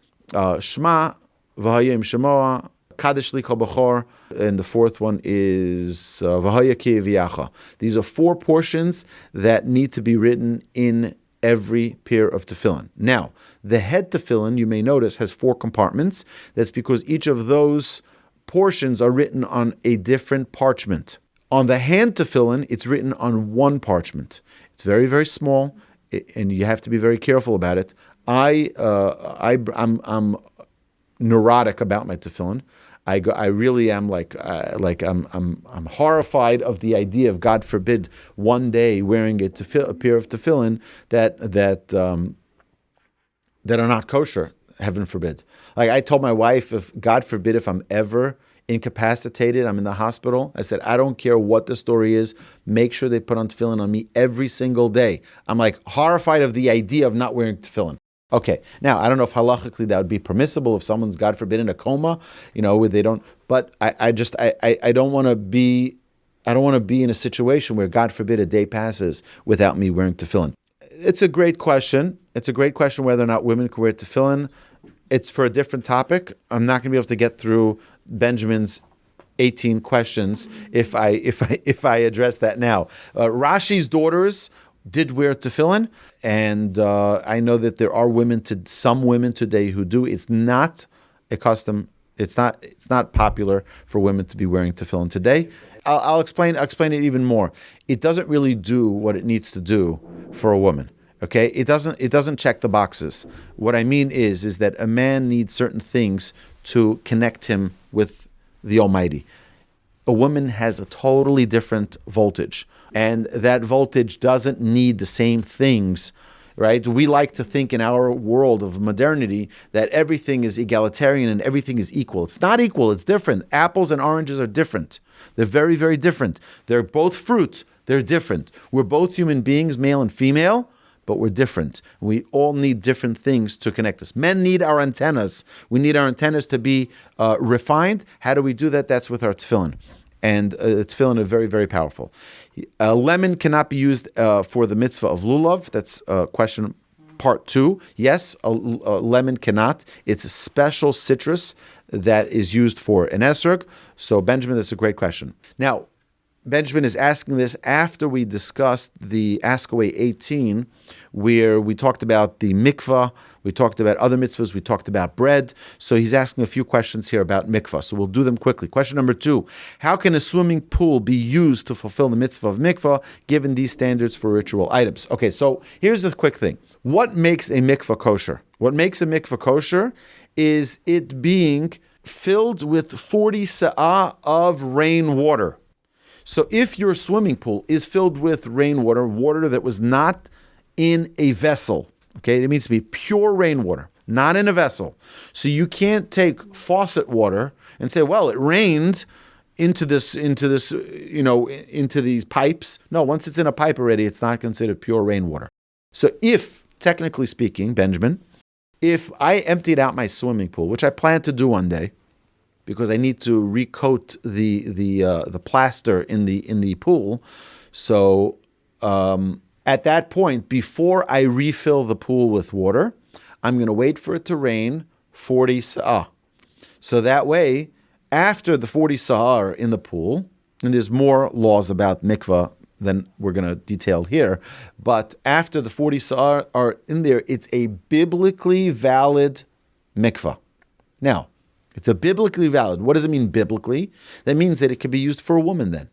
Shema, V'hayim Shemoah, Kadesh li kol bechor, and the 4th one is V'haya ki V'yacha. These are 4 portions that need to be written in every pair of tefillin. Now, the head tefillin, you may notice, has 4 compartments. That's because each of those portions are written on a different parchment. On the hand tefillin, it's written on 1 parchment. It's very, very small, and you have to be very careful about it. I'm neurotic about my tefillin. I really am I'm horrified of the idea of, God forbid, one day wearing a pair of tefillin that are not kosher. Heaven forbid. Like I told my wife, if God forbid, if I'm ever incapacitated, I'm in the hospital, I said, I don't care what the story is, make sure they put on tefillin on me every single day. I'm like horrified of the idea of not wearing tefillin. Okay, now I don't know if halachically that would be permissible if someone's, God forbid, in a coma, where they don't. But I don't want to be in a situation where, God forbid, a day passes without me wearing tefillin. It's a great question. It's a great question whether or not women can wear tefillin. It's for a different topic. I'm not going to be able to get through Benjamin's 18 questions if I address that now. Rashi's daughters did wear tefillin, and I know that there are some women today who do. It's not a custom. It's not popular for women to be wearing tefillin today. I'll explain it even more. It doesn't really do what it needs to do for a woman. Okay, it doesn't check the boxes. What I mean is that a man needs certain things to connect him with the Almighty. A woman has a totally different voltage, and that voltage doesn't need the same things, right? We like to think in our world of modernity that everything is egalitarian and everything is equal. It's not equal, it's different. Apples and oranges are different. They're very, very different. They're both fruit. They're different. We're both human beings, male and female, but we're different. We all need different things to connect us. Men need our antennas. We need our antennas to be refined. How do we do that? That's with our tefillin. And tefillin are very, very powerful. Lemon cannot be used for the mitzvah of lulav. That's question part 2. Yes, a lemon cannot. It's a special citrus that is used for an esrog. So, Benjamin, that's a great question. Now, Benjamin is asking this after we discussed the Ask Away 18, where we talked about the mikvah, we talked about other mitzvahs, we talked about bread. So he's asking a few questions here about mikvah. So we'll do them quickly. Question number 2, how can a swimming pool be used to fulfill the mitzvah of mikvah, given these standards for ritual items? Okay, so here's the quick thing. What makes a mikvah kosher? What makes a mikvah kosher is it being filled with 40 sa'ah of rainwater. So if your swimming pool is filled with rainwater, water that was not in a vessel, okay, it means to be pure rainwater, not in a vessel. So you can't take faucet water and say, well, it rained into these pipes. No, once it's in a pipe already, it's not considered pure rainwater. So if, technically speaking, Benjamin, if I emptied out my swimming pool, which I plan to do one day, because I need to recoat the plaster in the pool. So at that point, before I refill the pool with water, I'm going to wait for it to rain 40 sa'ah. So that way, after the 40 sa'ah are in the pool, and there's more laws about mikvah than we're going to detail here, but after the 40 sa'ah are in there, it's a biblically valid mikvah. Now, it's a biblically valid. What does it mean biblically? That means that it can be used for a woman then.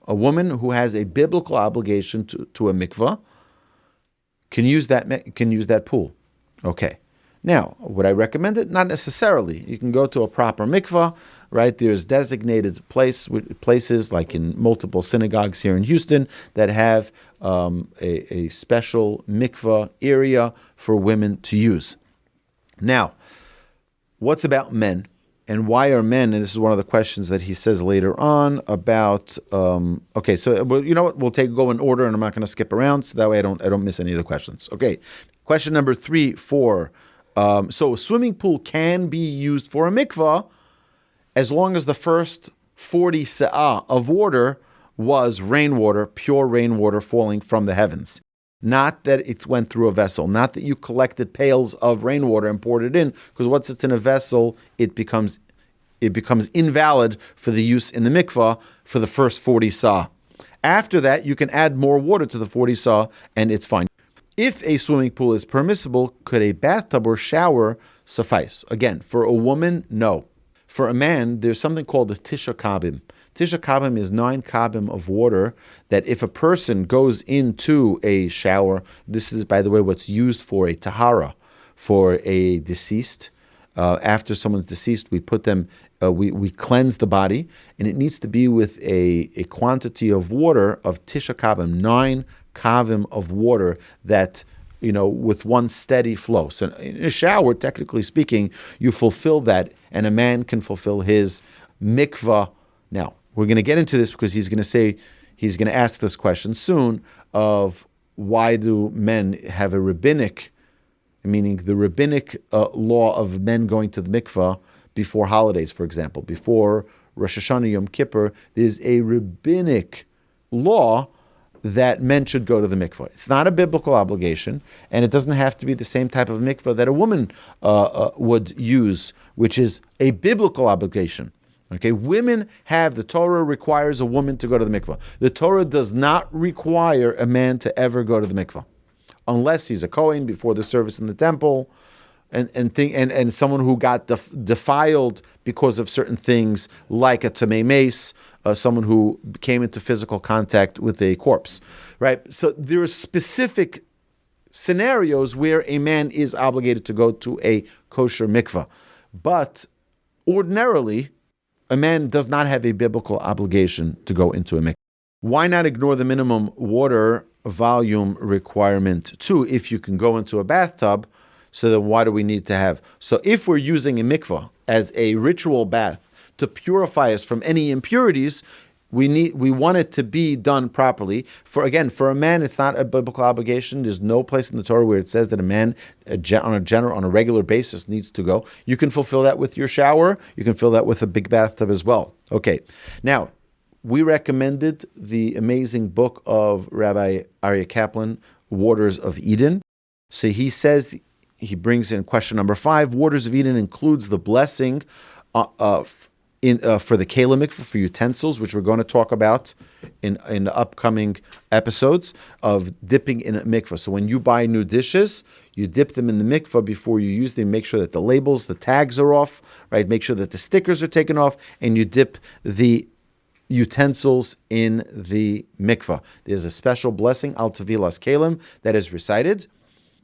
A woman who has a biblical obligation to a mikvah can use that pool. Okay. Now, would I recommend it? Not necessarily. You can go to a proper mikvah, right? There's designated places like in multiple synagogues here in Houston that have a special mikvah area for women to use. Now, what's about men? And why are men, and this is one of the questions that he says later on about, okay, so well, you know what, we'll go in order and I'm not going to skip around, so that way I don't miss any of the questions. Okay, question number 3, 4. So a swimming pool can be used for a mikvah as long as the first 40 sa'ah of water was rainwater, pure rainwater falling from the heavens. Not that it went through a vessel, not that you collected pails of rainwater and poured it in, because once it's in a vessel, it becomes invalid for the use in the mikvah for the first 40 sa'ah. After that, you can add more water to the 40 sa'ah, and it's fine. If a swimming pool is permissible, could a bathtub or shower suffice? Again, for a woman, no. For a man, there's something called a tisha kavim. Tisha kavim is 9 kavim of water that if a person goes into a shower, this is, by the way, what's used for a tahara, for a deceased. After someone's deceased, we put them, we cleanse the body, and it needs to be with a quantity of water of tisha kavim, 9 kavim of water that, with one steady flow. So in a shower, technically speaking, you fulfill that, and a man can fulfill his mikvah. Now, we're going to get into this because he's going to ask this question soon of why do men have a rabbinic, meaning the rabbinic law of men going to the mikvah before holidays, for example, before Rosh Hashanah, Yom Kippur, there's a rabbinic law that men should go to the mikvah. It's not a biblical obligation, and it doesn't have to be the same type of mikvah that a woman would use, which is a biblical obligation. Okay, women have, the Torah requires a woman to go to the mikvah. The Torah does not require a man to ever go to the mikvah, unless he's a Kohen before the service in the temple, and someone who got defiled because of certain things, like a tamei mace, someone who came into physical contact with a corpse, right? So there are specific scenarios where a man is obligated to go to a kosher mikvah, but ordinarily, a man does not have a biblical obligation to go into a mikvah. Why not ignore the minimum water volume requirement too if you can go into a bathtub? So then why do we need to have? So if we're using a mikvah as a ritual bath to purify us from any impurities, we want it to be done properly. For a man, it's not a biblical obligation. There's no place in the Torah where it says that a man on a regular basis needs to go. You can fulfill that with your shower. You can fill that with a big bathtub as well. Okay. Now, we recommended the amazing book of Rabbi Aryeh Kaplan, Waters of Eden. So he says, he brings in question number 5, Waters of Eden includes the blessing for the kela mikvah, for utensils, which we're going to talk about in the upcoming episodes, of dipping in a mikvah. So when you buy new dishes, you dip them in the mikvah before you use them. Make sure that the labels, the tags are off, right? Make sure that the stickers are taken off, and you dip the utensils in the mikvah. There's a special blessing, al tevilas kelim, that is recited.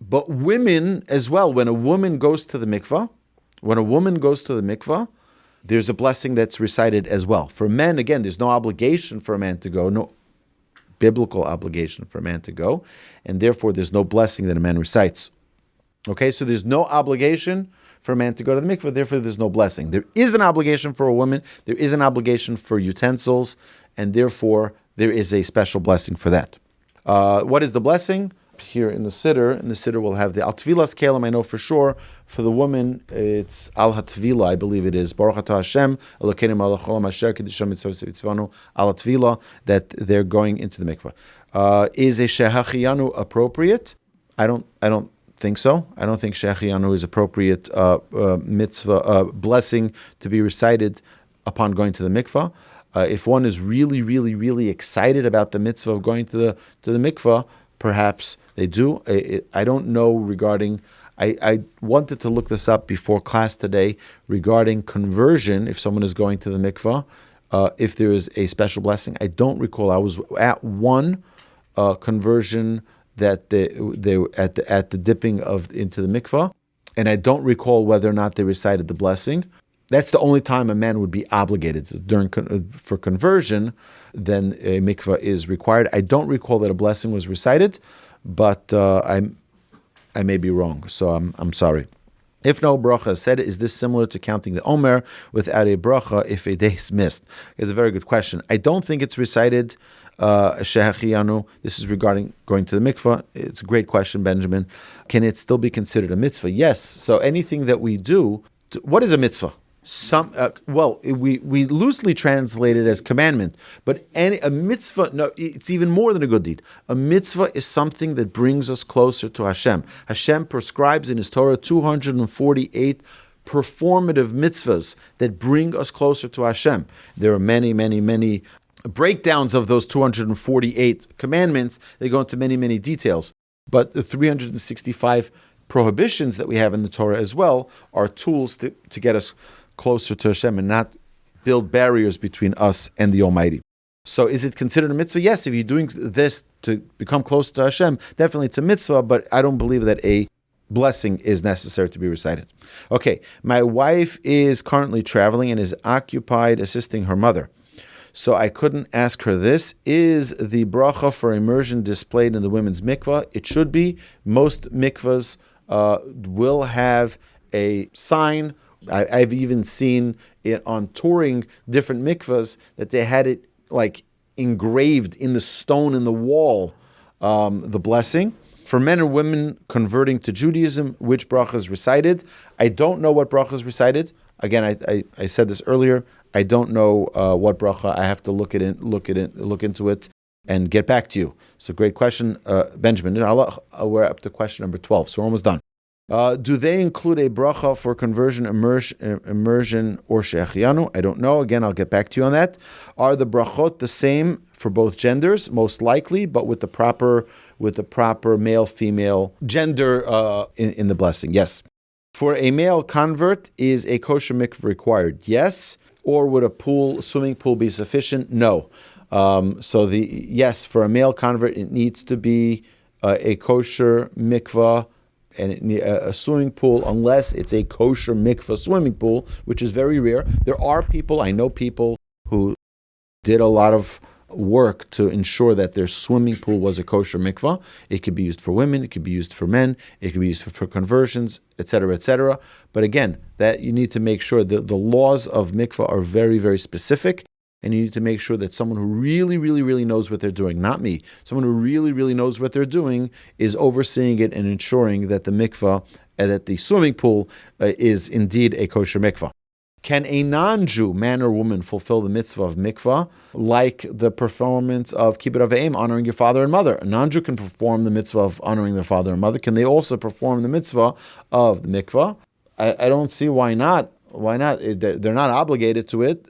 But women as well, when a woman goes to the mikvah, there's a blessing that's recited as well. For men, again, there's no obligation for a man to go, no biblical obligation for a man to go, and therefore there's no blessing that a man recites. Okay, so there's no obligation for a man to go to the mikvah, therefore there's no blessing. There is an obligation for a woman, there is an obligation for utensils, and therefore there is a special blessing for that. What is the blessing? Here in the siddur we'll have the al tevilas kelim. I know for sure. For the woman, it's al hatvila, I believe it is. Baruch atah Hashem, Elokeinu melech haolam asher kiddushanu mitzvos v'tzivanu al hatvila, that they're going into the mikvah. Is a shehachiyanu appropriate? I don't think so. I don't think shehachiyanu is appropriate mitzvah blessing to be recited upon going to the mikvah. If one is really, really, really excited about the mitzvah of going to the mikvah, perhaps they do. I don't know regarding, I wanted to look this up before class today regarding conversion, if someone is going to the mikvah, if there is a special blessing. I don't recall. I was at one conversion that they were at the dipping into the mikvah, and I don't recall whether or not they recited the blessing. That's the only time a man would be obligated for conversion. Then a mikvah is required. I don't recall that a blessing was recited, but I may be wrong, so I'm sorry. If no bracha is said, is this similar to counting the Omer without a bracha if a day is missed? It's a very good question. I don't think it's recited shehachiyanu. This is regarding going to the mikvah. It's a great question, Benjamin. Can it still be considered a mitzvah? Yes. So anything that we do, what is a mitzvah? We loosely translate it as commandment, but a mitzvah, no, it's even more than a good deed. A mitzvah is something that brings us closer to Hashem. Hashem prescribes in His Torah 248 performative mitzvahs that bring us closer to Hashem. There are many, many, many breakdowns of those 248 commandments. They go into many, many details, but the 365 prohibitions that we have in the Torah as well are tools to get us closer to Hashem and not build barriers between us and the Almighty. So is it considered a mitzvah? Yes, if you're doing this to become closer to Hashem, definitely it's a mitzvah, but I don't believe that a blessing is necessary to be recited. Okay, my wife is currently traveling and is occupied assisting her mother. So I couldn't ask her this. Is the bracha for immersion displayed in the women's mikvah? It should be. Most mikvahs will have a sign. I've even seen it on touring different mikvahs that they had it like engraved in the stone in the wall, the blessing. For men and women converting to Judaism, which bracha is recited? I don't know what bracha is recited. Again, I said this earlier. I don't know what bracha. I have to look into it and get back to you. So great question, Benjamin. We're up to question number 12, so we're almost done. Do they include a bracha for conversion, immersion, or shehachiyanu? I don't know. Again, I'll get back to you on that. Are the brachot the same for both genders? Most likely, but with the proper male-female gender in the blessing. Yes. For a male convert, is a kosher mikvah required? Yes. Or would a swimming pool be sufficient? No. Yes, for a male convert, it needs to be a kosher mikvah and a swimming pool, unless it's a kosher mikvah swimming pool, which is very rare. I know people who did a lot of work to ensure that their swimming pool was a kosher mikvah. It could be used for women, it could be used for men, it could be used for conversions, etc., etc. But again, that you need to make sure that the laws of mikvah are very, very specific. And you need to make sure that someone who really, really, really knows what they're doing, not me, someone who really, really knows what they're doing is overseeing it and ensuring that the mikvah, that the swimming pool is indeed a kosher mikvah. Can a non-Jew, man or woman, fulfill the mitzvah of mikvah like the performance of kibbut av v'em, honoring your father and mother? A non-Jew can perform the mitzvah of honoring their father and mother. Can they also perform the mitzvah of the mikvah? I don't see why not. Why not? They're not obligated to it.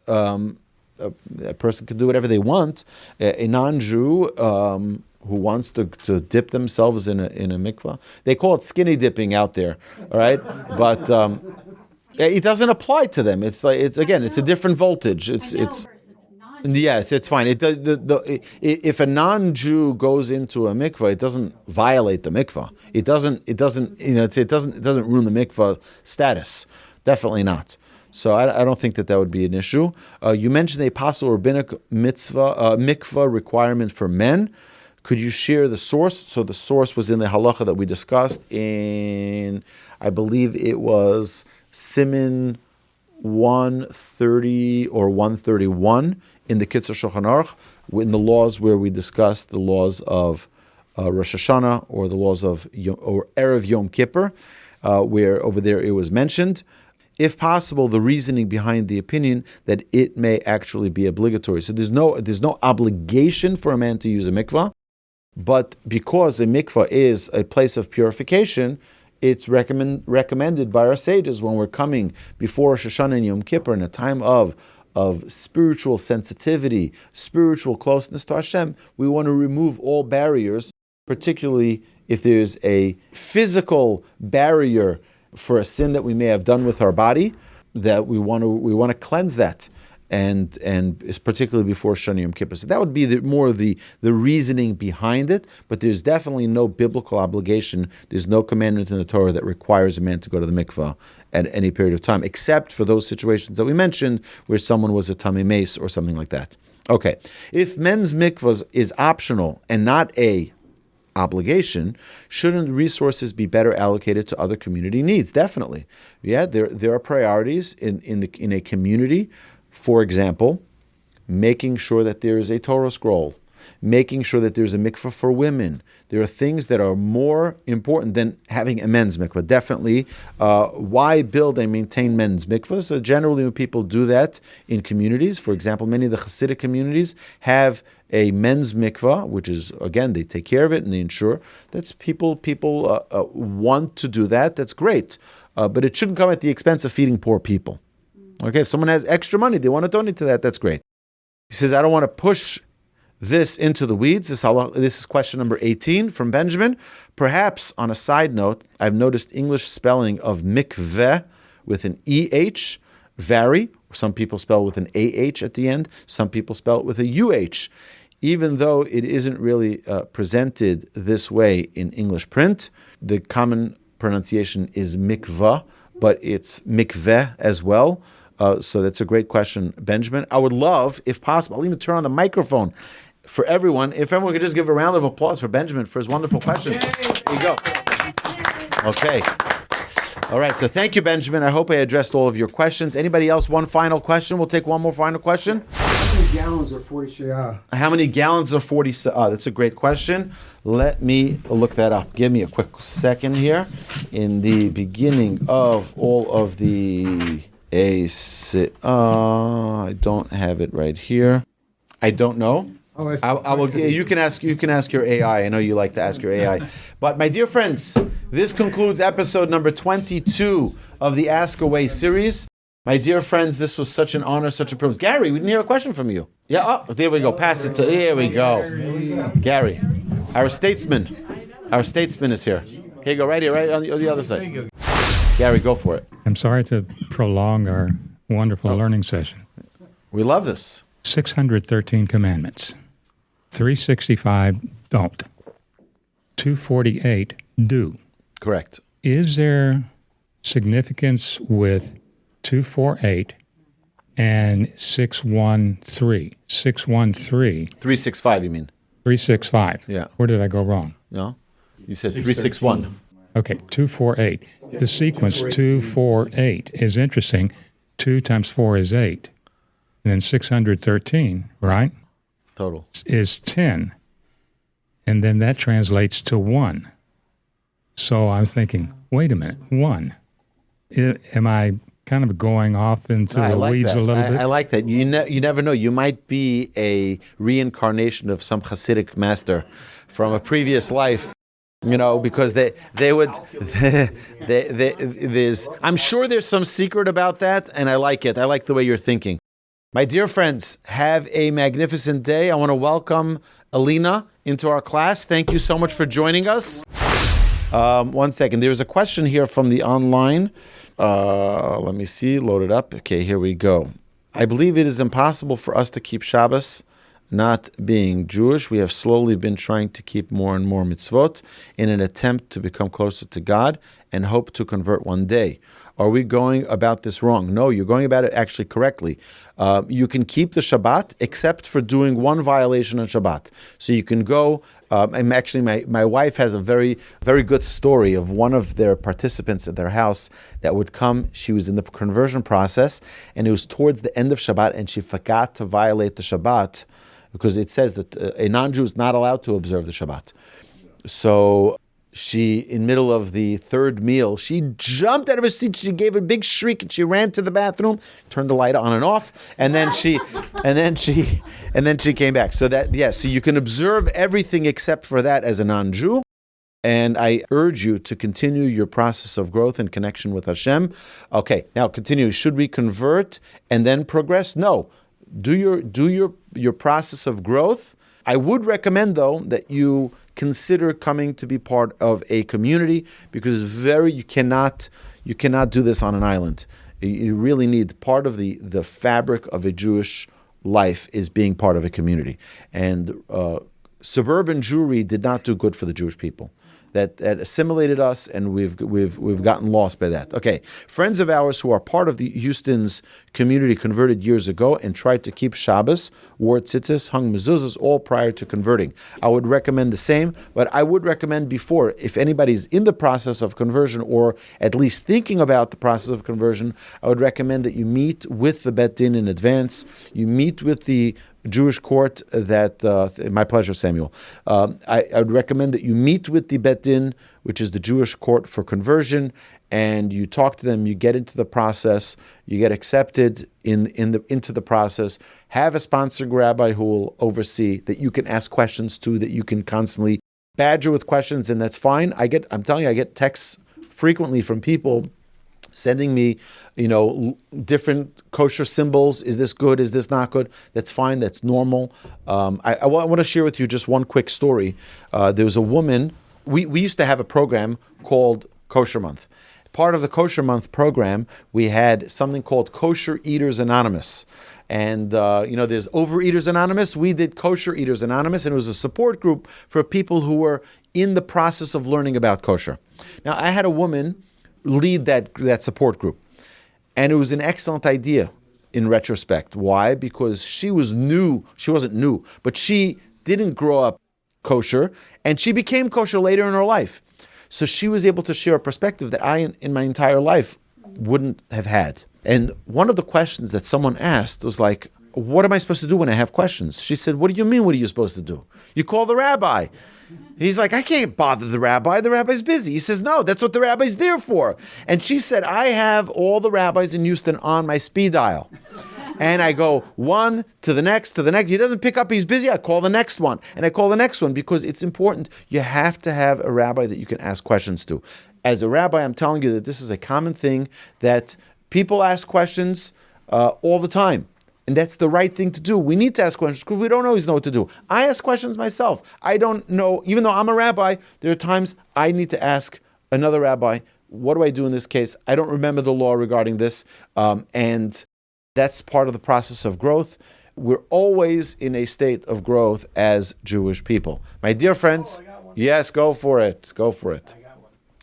A person can do whatever they want. A non-Jew who wants to dip themselves in a mikvah, they call it skinny dipping out there, all right? But it doesn't apply to them. It's a different voltage. Yes, it's fine. If a non-Jew goes into a mikvah, it doesn't violate the mikvah. It doesn't ruin the mikvah status. Definitely not. So I don't think that would be an issue. You mentioned a apostle rabbinic mikvah requirement for men. Could you share the source? So the source was in the halacha that we discussed in, I believe it was Siman 130 or 131 in the Kitzur Shulchan Aruch, in the laws where we discussed the laws of Rosh Hashanah or the laws of Erev Yom Kippur, where over there it was mentioned. If possible, the reasoning behind the opinion that it may actually be obligatory. So there's no obligation for a man to use a mikvah, but because a mikvah is a place of purification, it's recommended by our sages when we're coming before Rosh Hashanah and Yom Kippur in a time of spiritual sensitivity, spiritual closeness to Hashem. We want to remove all barriers, particularly if there's a physical barrier for a sin that we may have done with our body, that we want to cleanse that, and it's particularly before Shana Yom Kippur. So that would be more of the reasoning behind it. But there's definitely no biblical obligation. There's no commandment in the Torah that requires a man to go to the mikvah at any period of time, except for those situations that we mentioned where someone was a tamei meis or something like that. Okay, if men's mikvahs is optional and not a obligation, shouldn't resources be better allocated to other community needs? Definitely. Yeah, there are priorities in a community. For example, making sure that there is a Torah scroll, making sure that there's a mikvah for women. There are things that are more important than having a men's mikvah. Definitely, why build and maintain men's mikvahs? Generally, when people do that in communities, for example, many of the Hasidic communities have a men's mikvah, which is, again, they take care of it and they ensure that people want to do that. That's great, but it shouldn't come at the expense of feeding poor people. Okay, if someone has extra money, they want to donate to that, that's great. He says, I don't want to push this into the weeds. This is question number 18 from Benjamin. Perhaps, on a side note, I've noticed English spelling of mikveh with an EH vary. Some people spell with an AH at the end. Some people spell it with a UH. Even though it isn't really presented this way in English print, the common pronunciation is mikvah, but it's mikveh as well. So that's a great question, Benjamin. I would love, if possible, I'll even turn on the microphone for everyone. If everyone could just give a round of applause for Benjamin for his wonderful question. There you go. Okay. All right. So thank you, Benjamin. I hope I addressed all of your questions. Anybody else? One final question. We'll take one more final question. How many gallons are 40 she'ah? How many gallons are 40 she'ah? That's a great question. Let me look that up. Give me a quick second here. In the beginning of all of the I don't have it right here. I don't know. I will. You can ask your AI. I know you like to ask your AI. But my dear friends, this concludes episode number 22 of the Ask Away series. My dear friends, this was such an honor, such a privilege. Gary, we didn't hear a question from you. Yeah. Oh, there we go. Pass it to. Here we go. Gary, our statesman is here. Here you go. Right here, right on the other side. Gary, go for it. I'm sorry to prolong our wonderful learning session. We love this. 613 commandments. 365 don't. 248 do. Correct. Is there significance with 248 and 613? 613. 365, you mean? 365. Yeah. Where did I go wrong? No? You said 361. Okay, 248. The sequence 248 is interesting. 2 times 4 is 8. And then 613, right? Total. Is 10. And then that translates to 1. So I was thinking, wait a minute, 1. Am I kind of going off into the weeds a little bit? I like that. You never know. You might be a reincarnation of some Hasidic master from a previous life. Because they would. I'm sure there's some secret about that, and I like it. I like the way you're thinking. My dear friends, have a magnificent day. I want to welcome Alina into our class. Thank you so much for joining us. 1 second. There's a question here from the online. Let me see. Load it up. Okay, here we go. I believe it is impossible for us to keep Shabbos. Not being Jewish, we have slowly been trying to keep more and more mitzvot in an attempt to become closer to God and hope to convert one day. Are we going about this wrong? No, you're going about it actually correctly. You can keep the Shabbat except for doing one violation on Shabbat. So you can go, and actually my wife has a very, very good story of one of their participants at their house that would come. She was in the conversion process, and it was towards the end of Shabbat, and she forgot to violate the Shabbat, because it says that a non-Jew is not allowed to observe the Shabbat. So she, in middle of the third meal, she jumped out of her seat. She gave a big shriek and she ran to the bathroom, turned the light on and off, and then she came back. So so you can observe everything except for that as a non-Jew. And I urge you to continue your process of growth and connection with Hashem. Okay, now continue. Should we convert and then progress? No. Do your process of growth. I would recommend, though, that you consider coming to be part of a community, because you cannot do this on an island. You really need part of the fabric of a Jewish life is being part of a community. And suburban Jewry did not do good for the Jewish people. That assimilated us, and we've gotten lost by that. Okay, friends of ours who are part of the Houston's community converted years ago and tried to keep Shabbos, wore tzitzis, hung mezuzahs, all prior to converting. I would recommend the same, but I would recommend before, if anybody's in the process of conversion or at least thinking about the process of conversion, I would recommend that you meet with the Bet Din in advance. You meet with the Jewish court my pleasure, Samuel. I would recommend that you meet with the Bet Din, which is the Jewish court for conversion, and you talk to them. You get into the process. You get accepted into the process. Have a sponsoring rabbi who will oversee, that you can ask questions to, that you can constantly badger with questions, and that's fine. I'm telling you, I get texts frequently from people sending me, different kosher symbols. Is this good? Is this not good? That's fine. That's normal. I want to share with you just one quick story. There was a woman. We used to have a program called Kosher Month. Part of the Kosher Month program, we had something called Kosher Eaters Anonymous. And, there's Overeaters Anonymous. We did Kosher Eaters Anonymous, and it was a support group for people who were in the process of learning about kosher. Now, I had a woman lead that support group. And it was an excellent idea in retrospect. Why? Because she was new. She wasn't new, but she didn't grow up kosher, and she became kosher later in her life. So she was able to share a perspective that I, in my entire life, wouldn't have had. And one of the questions that someone asked was like, what am I supposed to do when I have questions? She said, what do you mean, what are you supposed to do? You call the rabbi. He's like, I can't bother the rabbi. The rabbi's busy. He says, no, that's what the rabbi's there for. And she said, I have all the rabbis in Houston on my speed dial. And I go one to the next, to the next. He doesn't pick up. He's busy. I call the next one. And I call the next one, because it's important. You have to have a rabbi that you can ask questions to. As a rabbi, I'm telling you that this is a common thing, that people ask questions all the time. And that's the right thing to do. We need to ask questions because we don't always know what to do. I ask questions myself. I don't know, even though I'm a rabbi, there are times I need to ask another rabbi, what do I do in this case? I don't remember the law regarding this. And that's part of the process of growth. We're always in a state of growth as Jewish people. My dear friends, yes, go for it. Go for it.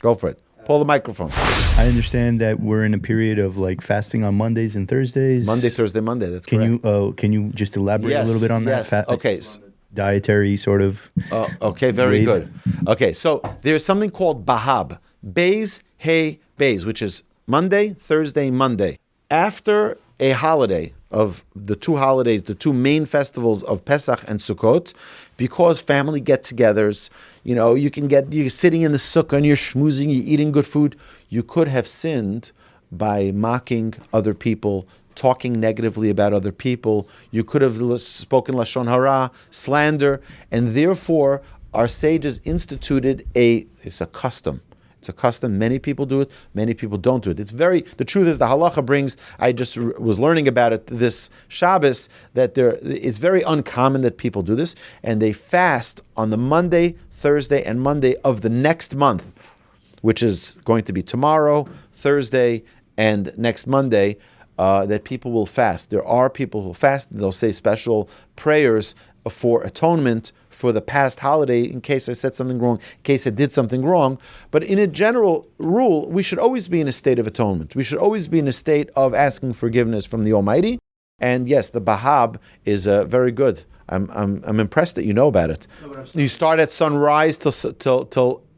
Go for it. Pull the microphone. I understand that we're in a period of fasting on Mondays and Thursdays. Monday, Thursday, Monday. That's correct. Can you just elaborate a little bit on that? Yes. Okay. Dietary sort of. Okay. Very good. Okay. So there's something called Bahab, Beis Hey Beis, which is Monday, Thursday, Monday. After a holiday of the two holidays, the two main festivals of Pesach and Sukkot, because family get-togethers, you're sitting in the sukkah and you're schmoozing, you're eating good food. You could have sinned by mocking other people, talking negatively about other people. You could have spoken lashon hara, slander, and therefore our sages instituted it's a custom. It's a custom. Many people do it. Many people don't do it. The truth is the halacha brings, I just was learning about it this Shabbos, that it's very uncommon that people do this, and they fast on the Monday, Thursday, and Monday of the next month, which is going to be tomorrow, Thursday, and next Monday, that people will fast. There are people who fast. They'll say special prayers for atonement for the past holiday, in case I said something wrong, in case I did something wrong. But in a general rule, we should always be in a state of atonement. We should always be in a state of asking forgiveness from the Almighty. And yes, the Bahab is very good. I'm impressed that you know about it. You start at sunrise till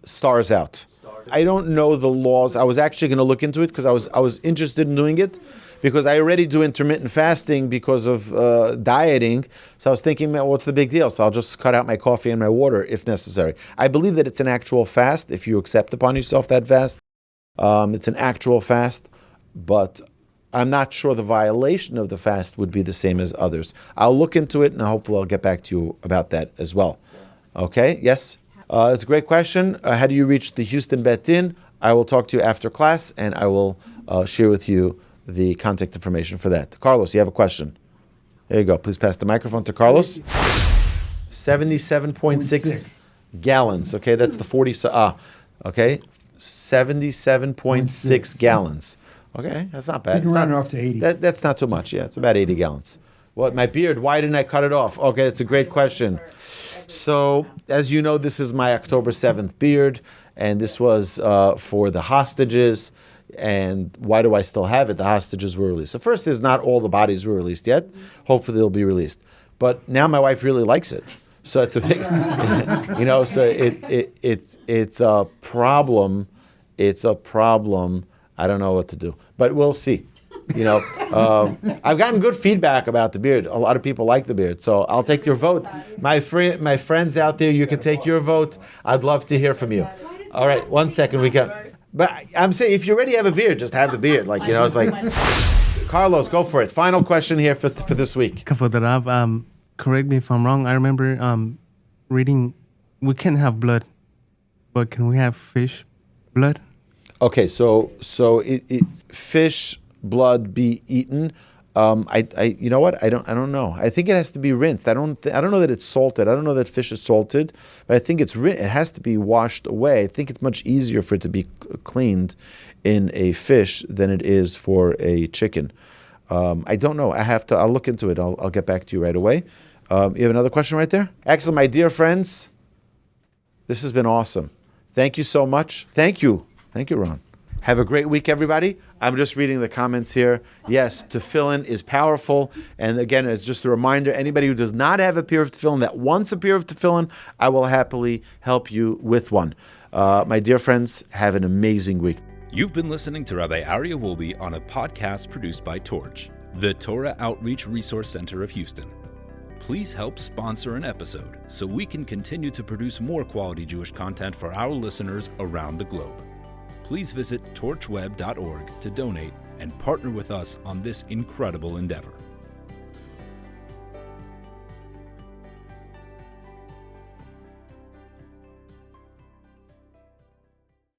stars out. I don't know the laws. I was actually going to look into it because I was interested in doing it, because I already do intermittent fasting because of dieting. So I was thinking, man, what's the big deal? So I'll just cut out my coffee and my water if necessary. I believe that it's an actual fast if you accept upon yourself that fast. It's an actual fast, but I'm not sure the violation of the fast would be the same as others. I'll look into it, and hopefully I'll get back to you about that as well. Okay? Yes? It's a great question. How do you reach the Houston Bet Din? I will talk to you after class, and I will share with you the contact information for that. Carlos, you have a question. There you go. Please pass the microphone to Carlos. 77.6 gallons. Okay, that's the 40 okay, 77.6 gallons. Okay, that's not bad. You can round it off to 80. That's not too much. Yeah, it's about 80 gallons. What, my beard? Why didn't I cut it off? Okay, that's a great question. So, as you know, this is my October 7th beard, and this was for the hostages. And why do I still have it? The hostages were released. So first is not all the bodies were released yet. Hopefully they'll be released. But now my wife really likes it. So it's a big, so it's a problem. It's a problem. I don't know what to do, but we'll see. I've gotten good feedback about the beard. A lot of people like the beard, so I'll take your vote. My friends out there, you can take your vote. I'd love to hear from you. All right, 1 second, we can. But I'm saying, if you already have a beard, just have the beard. It's like, Carlos, go for it. Final question here for this week. Correct me if I'm wrong. I remember reading, we can't have blood, but can we have fish blood? Okay, so fish blood be eaten? You know what? I don't know. I think it has to be rinsed. I don't know that it's salted. I don't know that fish is salted, but I think it has to be washed away. I think it's much easier for it to be cleaned in a fish than it is for a chicken. I don't know. I'll look into it. I'll get back to you right away. You have another question right there? Excellent, my dear friends. This has been awesome. Thank you so much. Thank you, Ron. Have a great week, everybody. I'm just reading the comments here. Yes, tefillin is powerful. And again, it's just a reminder, anybody who does not have a pair of tefillin, that wants a pair of tefillin, I will happily help you with one. My dear friends, have an amazing week. You've been listening to Rabbi Aryeh Wolbe on a podcast produced by Torch, the Torah Outreach Resource Center of Houston. Please help sponsor an episode so we can continue to produce more quality Jewish content for our listeners around the globe. Please visit torchweb.org to donate and partner with us on this incredible endeavor.